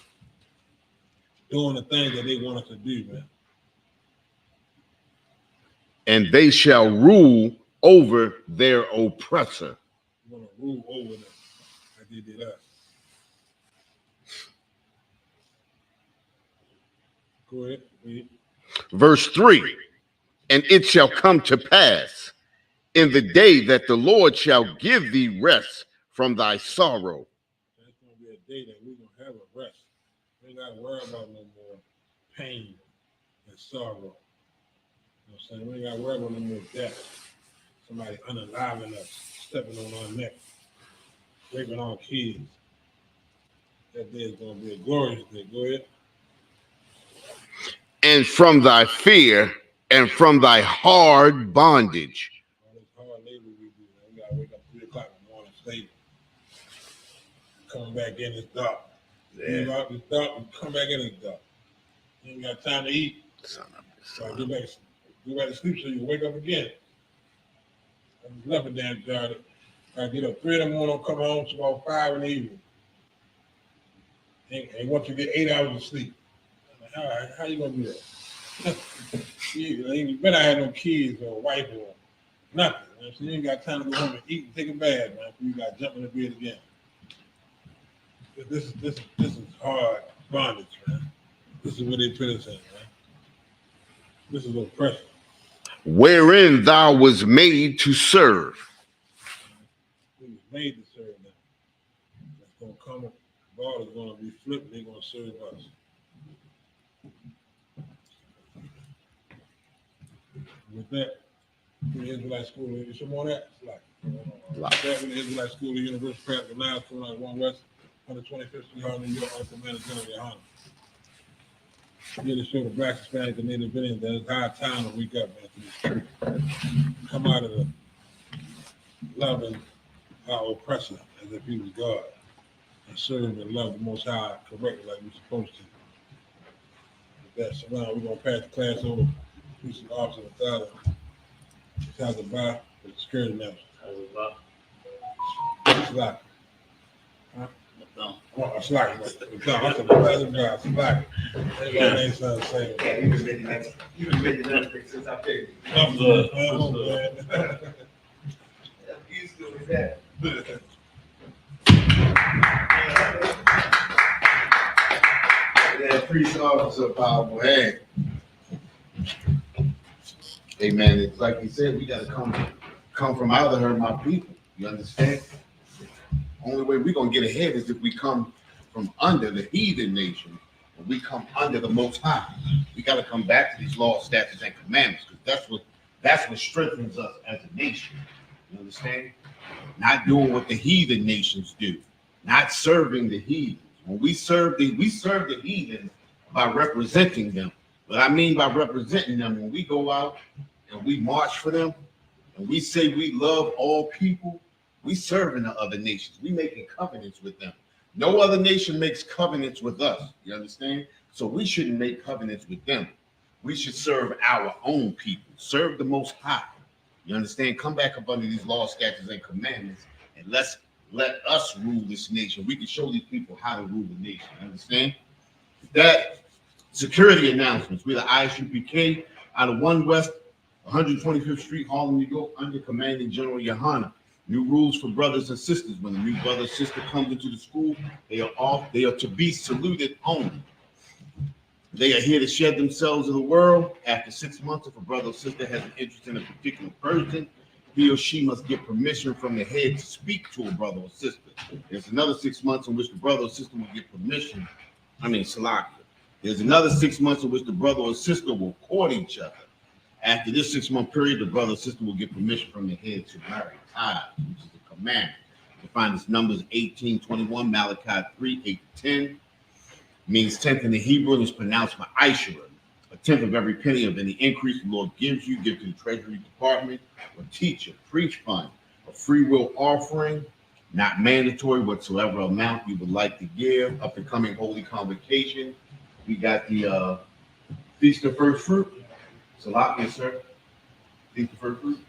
doing the things that they want us to do, man. And they shall rule over their oppressor. You want to rule over them like they did us. Go ahead. Read. Verse 3. And it shall come to pass in the day that the Lord shall give thee rest from thy sorrow. That's going to be a day that we're going to have a rest. We ain't got to worry about no more pain and sorrow. You know what I'm saying? We ain't got to worry about no more death. somebody unaliving us, stepping on our neck, raping our kids. That day is going to be a glorious day. Go ahead. And from thy fear and from thy hard bondage. All this hard labor we do, man. We got to wake up 3 o'clock in the morning, stay. Coming back in, it's dark. Leave out, it's dark, and come back in, it's dark. You ain't got time to eat. Son of a So son. go back to sleep so you wake up again. I just love a damn job. I get up 3 in the morning, come home to about 5 in the evening. And once you get 8 hours of sleep, how you gonna do that? You better have no kids or a wife or nothing. Man. So you ain't got time to go home and eat and take a bath, man. So you got to jump in the bed again. This is hard bondage, man. This is where they put us in, man. This is oppression. Wherein thou was made to serve. We was made to serve them. It's gonna come. The ball is gonna be flipped. They're gonna serve us. With that, the Israelite School, you some more of that? That with the Israelite School, the University of Pratt, the 929 West, 125th Street, Harlem, New York, Commander General Yohana. Here to show the Black, Hispanic, and Native Indians that it's high time to wake up, man, to this truth. Come out of the loving our oppressor as if he was God, and serve and love the Most High correctly like we're supposed to. With that, so now we're gonna pass the class over. Police officer without a bar with the security master. It's like, it's like, it's a pleasant job. It's like, everybody ain't sound the same. Yeah, you was making that since I paid. I'm good, man. You still with that? That police officer powerful hand. Hey man, it's like he said, we gotta come from out of her, my people. You understand? Only way we're gonna get ahead is if we come from under the heathen nation, and we come under the Most High. We gotta come back to these laws, statutes, and commandments, because that's what strengthens us as a nation. You understand? Not doing what the heathen nations do, not serving the heathens. When we serve the heathens by representing them. What I mean by representing them, when we go out and we march for them, and we say we love all people, we serving the other nations. We making covenants with them. No other nation makes covenants with us. You understand? So we shouldn't make covenants with them. We should serve our own people. Serve the Most High. You understand? Come back up under these laws, statutes, and commandments, and let us rule this nation. We can show these people how to rule the nation. You understand? That security announcements. We're the ISUPK out of 1 West 125th Street, Harlem, New York, under Commanding General Yohana. New rules for brothers and sisters. When a new brother or sister comes into the school, they are to be saluted only. They are here to shed themselves in the world. After 6 months, if a brother or sister has an interest in a particular person, he or she must get permission from the head to speak to a brother or sister. There's another 6 months in which the brother or sister will get permission. Salakia. There's another 6 months in which the brother or sister will court each other. After this 6-month period, the brother or sister will get permission from the head to marry tithes, which is a commandment. You find this Numbers 18:21, Malachi 3:8-10. Means 10th in the Hebrew and is pronounced by Ishara. A tenth of every penny of any increase the Lord gives you, give to the Treasury Department, or teacher, preach fund, a free will offering, not mandatory whatsoever amount you would like to give. Up and coming Holy Convocation. We got the Feast of First Fruit. Salakia, sir. Feast of First Fruit.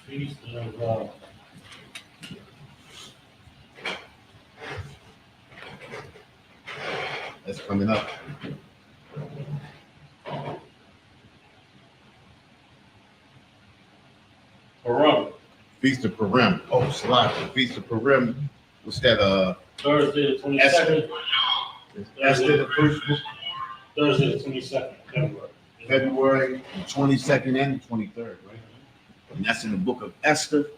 Feast of That's coming up. Purim. Feast of Purim. Oh, Salakia. Feast of Purim. What's that? Thursday the 22nd. Esther, the first book. Thursday the 22nd, February. February 22nd and the 23rd, right? And that's in the book of Esther.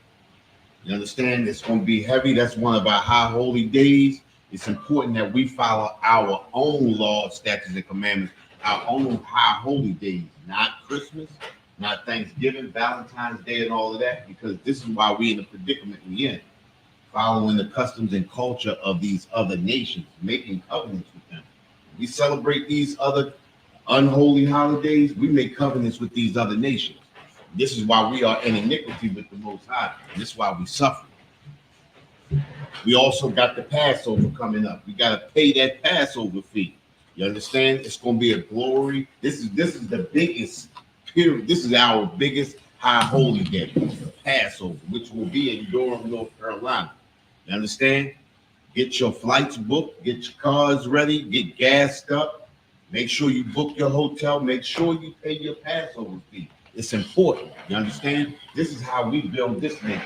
You understand? It's going to be heavy. That's one of our high holy days. It's important that we follow our own laws, statutes, and commandments, our own high holy days, not Christmas, not Thanksgiving, Valentine's Day, and all of that, because this is why we in the predicament we in, following the customs and culture of these other nations, making covenants with them. We celebrate these other unholy holidays, we make covenants with these other nations. This is why we are in iniquity with the Most High. This is why we suffer. We also got the Passover coming up. We got to pay that Passover fee. You understand? It's going to be a glory. This is the biggest period. This is our biggest high holy day, Passover, which will be in Durham, North Carolina. You understand? Get your flights booked, get your cars ready, get gassed up. Make sure you book your hotel. Make sure you pay your Passover fee. It's important. You understand? This is how we build this nation.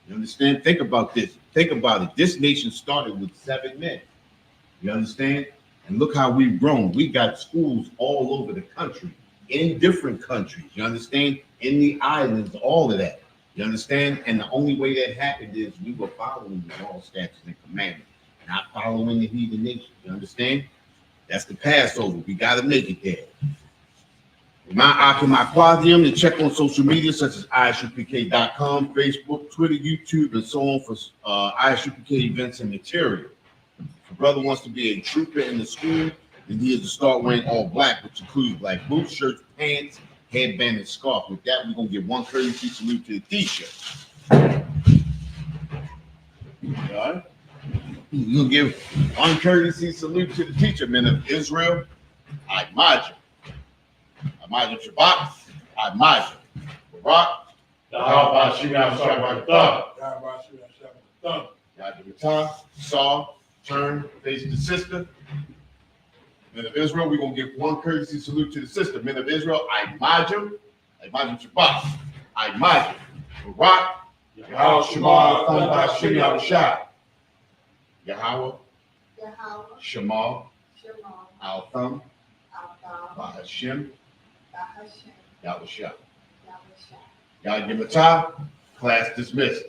You understand? Think about this. Think about it. This nation started with 7 men. You understand? And look how we've grown. We got schools all over the country, in different countries. You understand? In the islands, all of that. You understand? And the only way that happened is we were following the law, statutes, and commandments, not following the heathen nation. You understand? That's the Passover. We got to make it there. My Akim Aquadium, and check on social media such as ISUPK.com, Facebook, Twitter, YouTube, and so on for ISUPK events and material. If a brother wants to be a trooper in the school, then he is to start wearing all black, which includes black boots, shirts, pants, headband, and scarf. With that, we're going to give one courtesy salute to the t-shirt. All right? We're going to give one courtesy salute to the teacher, men of Israel. I admire you. Imagine Shabbat, I imagine. Barak, Yahweh Shemar Shabbat. Yadimata, Saw, turn, face the sister. Men of Israel, we're going to give one courtesy salute to the sister. Men of Israel, I imagine Shabbat, I imagine. Barak, Yahweh Shemar, Thumba, Shemar, Shah. Yahweh, Shemar, Al Thumb, Bahashem, Yahushua. Yadimata, class dismissed.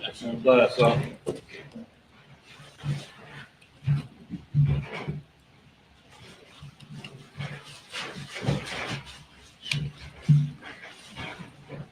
Excellent class,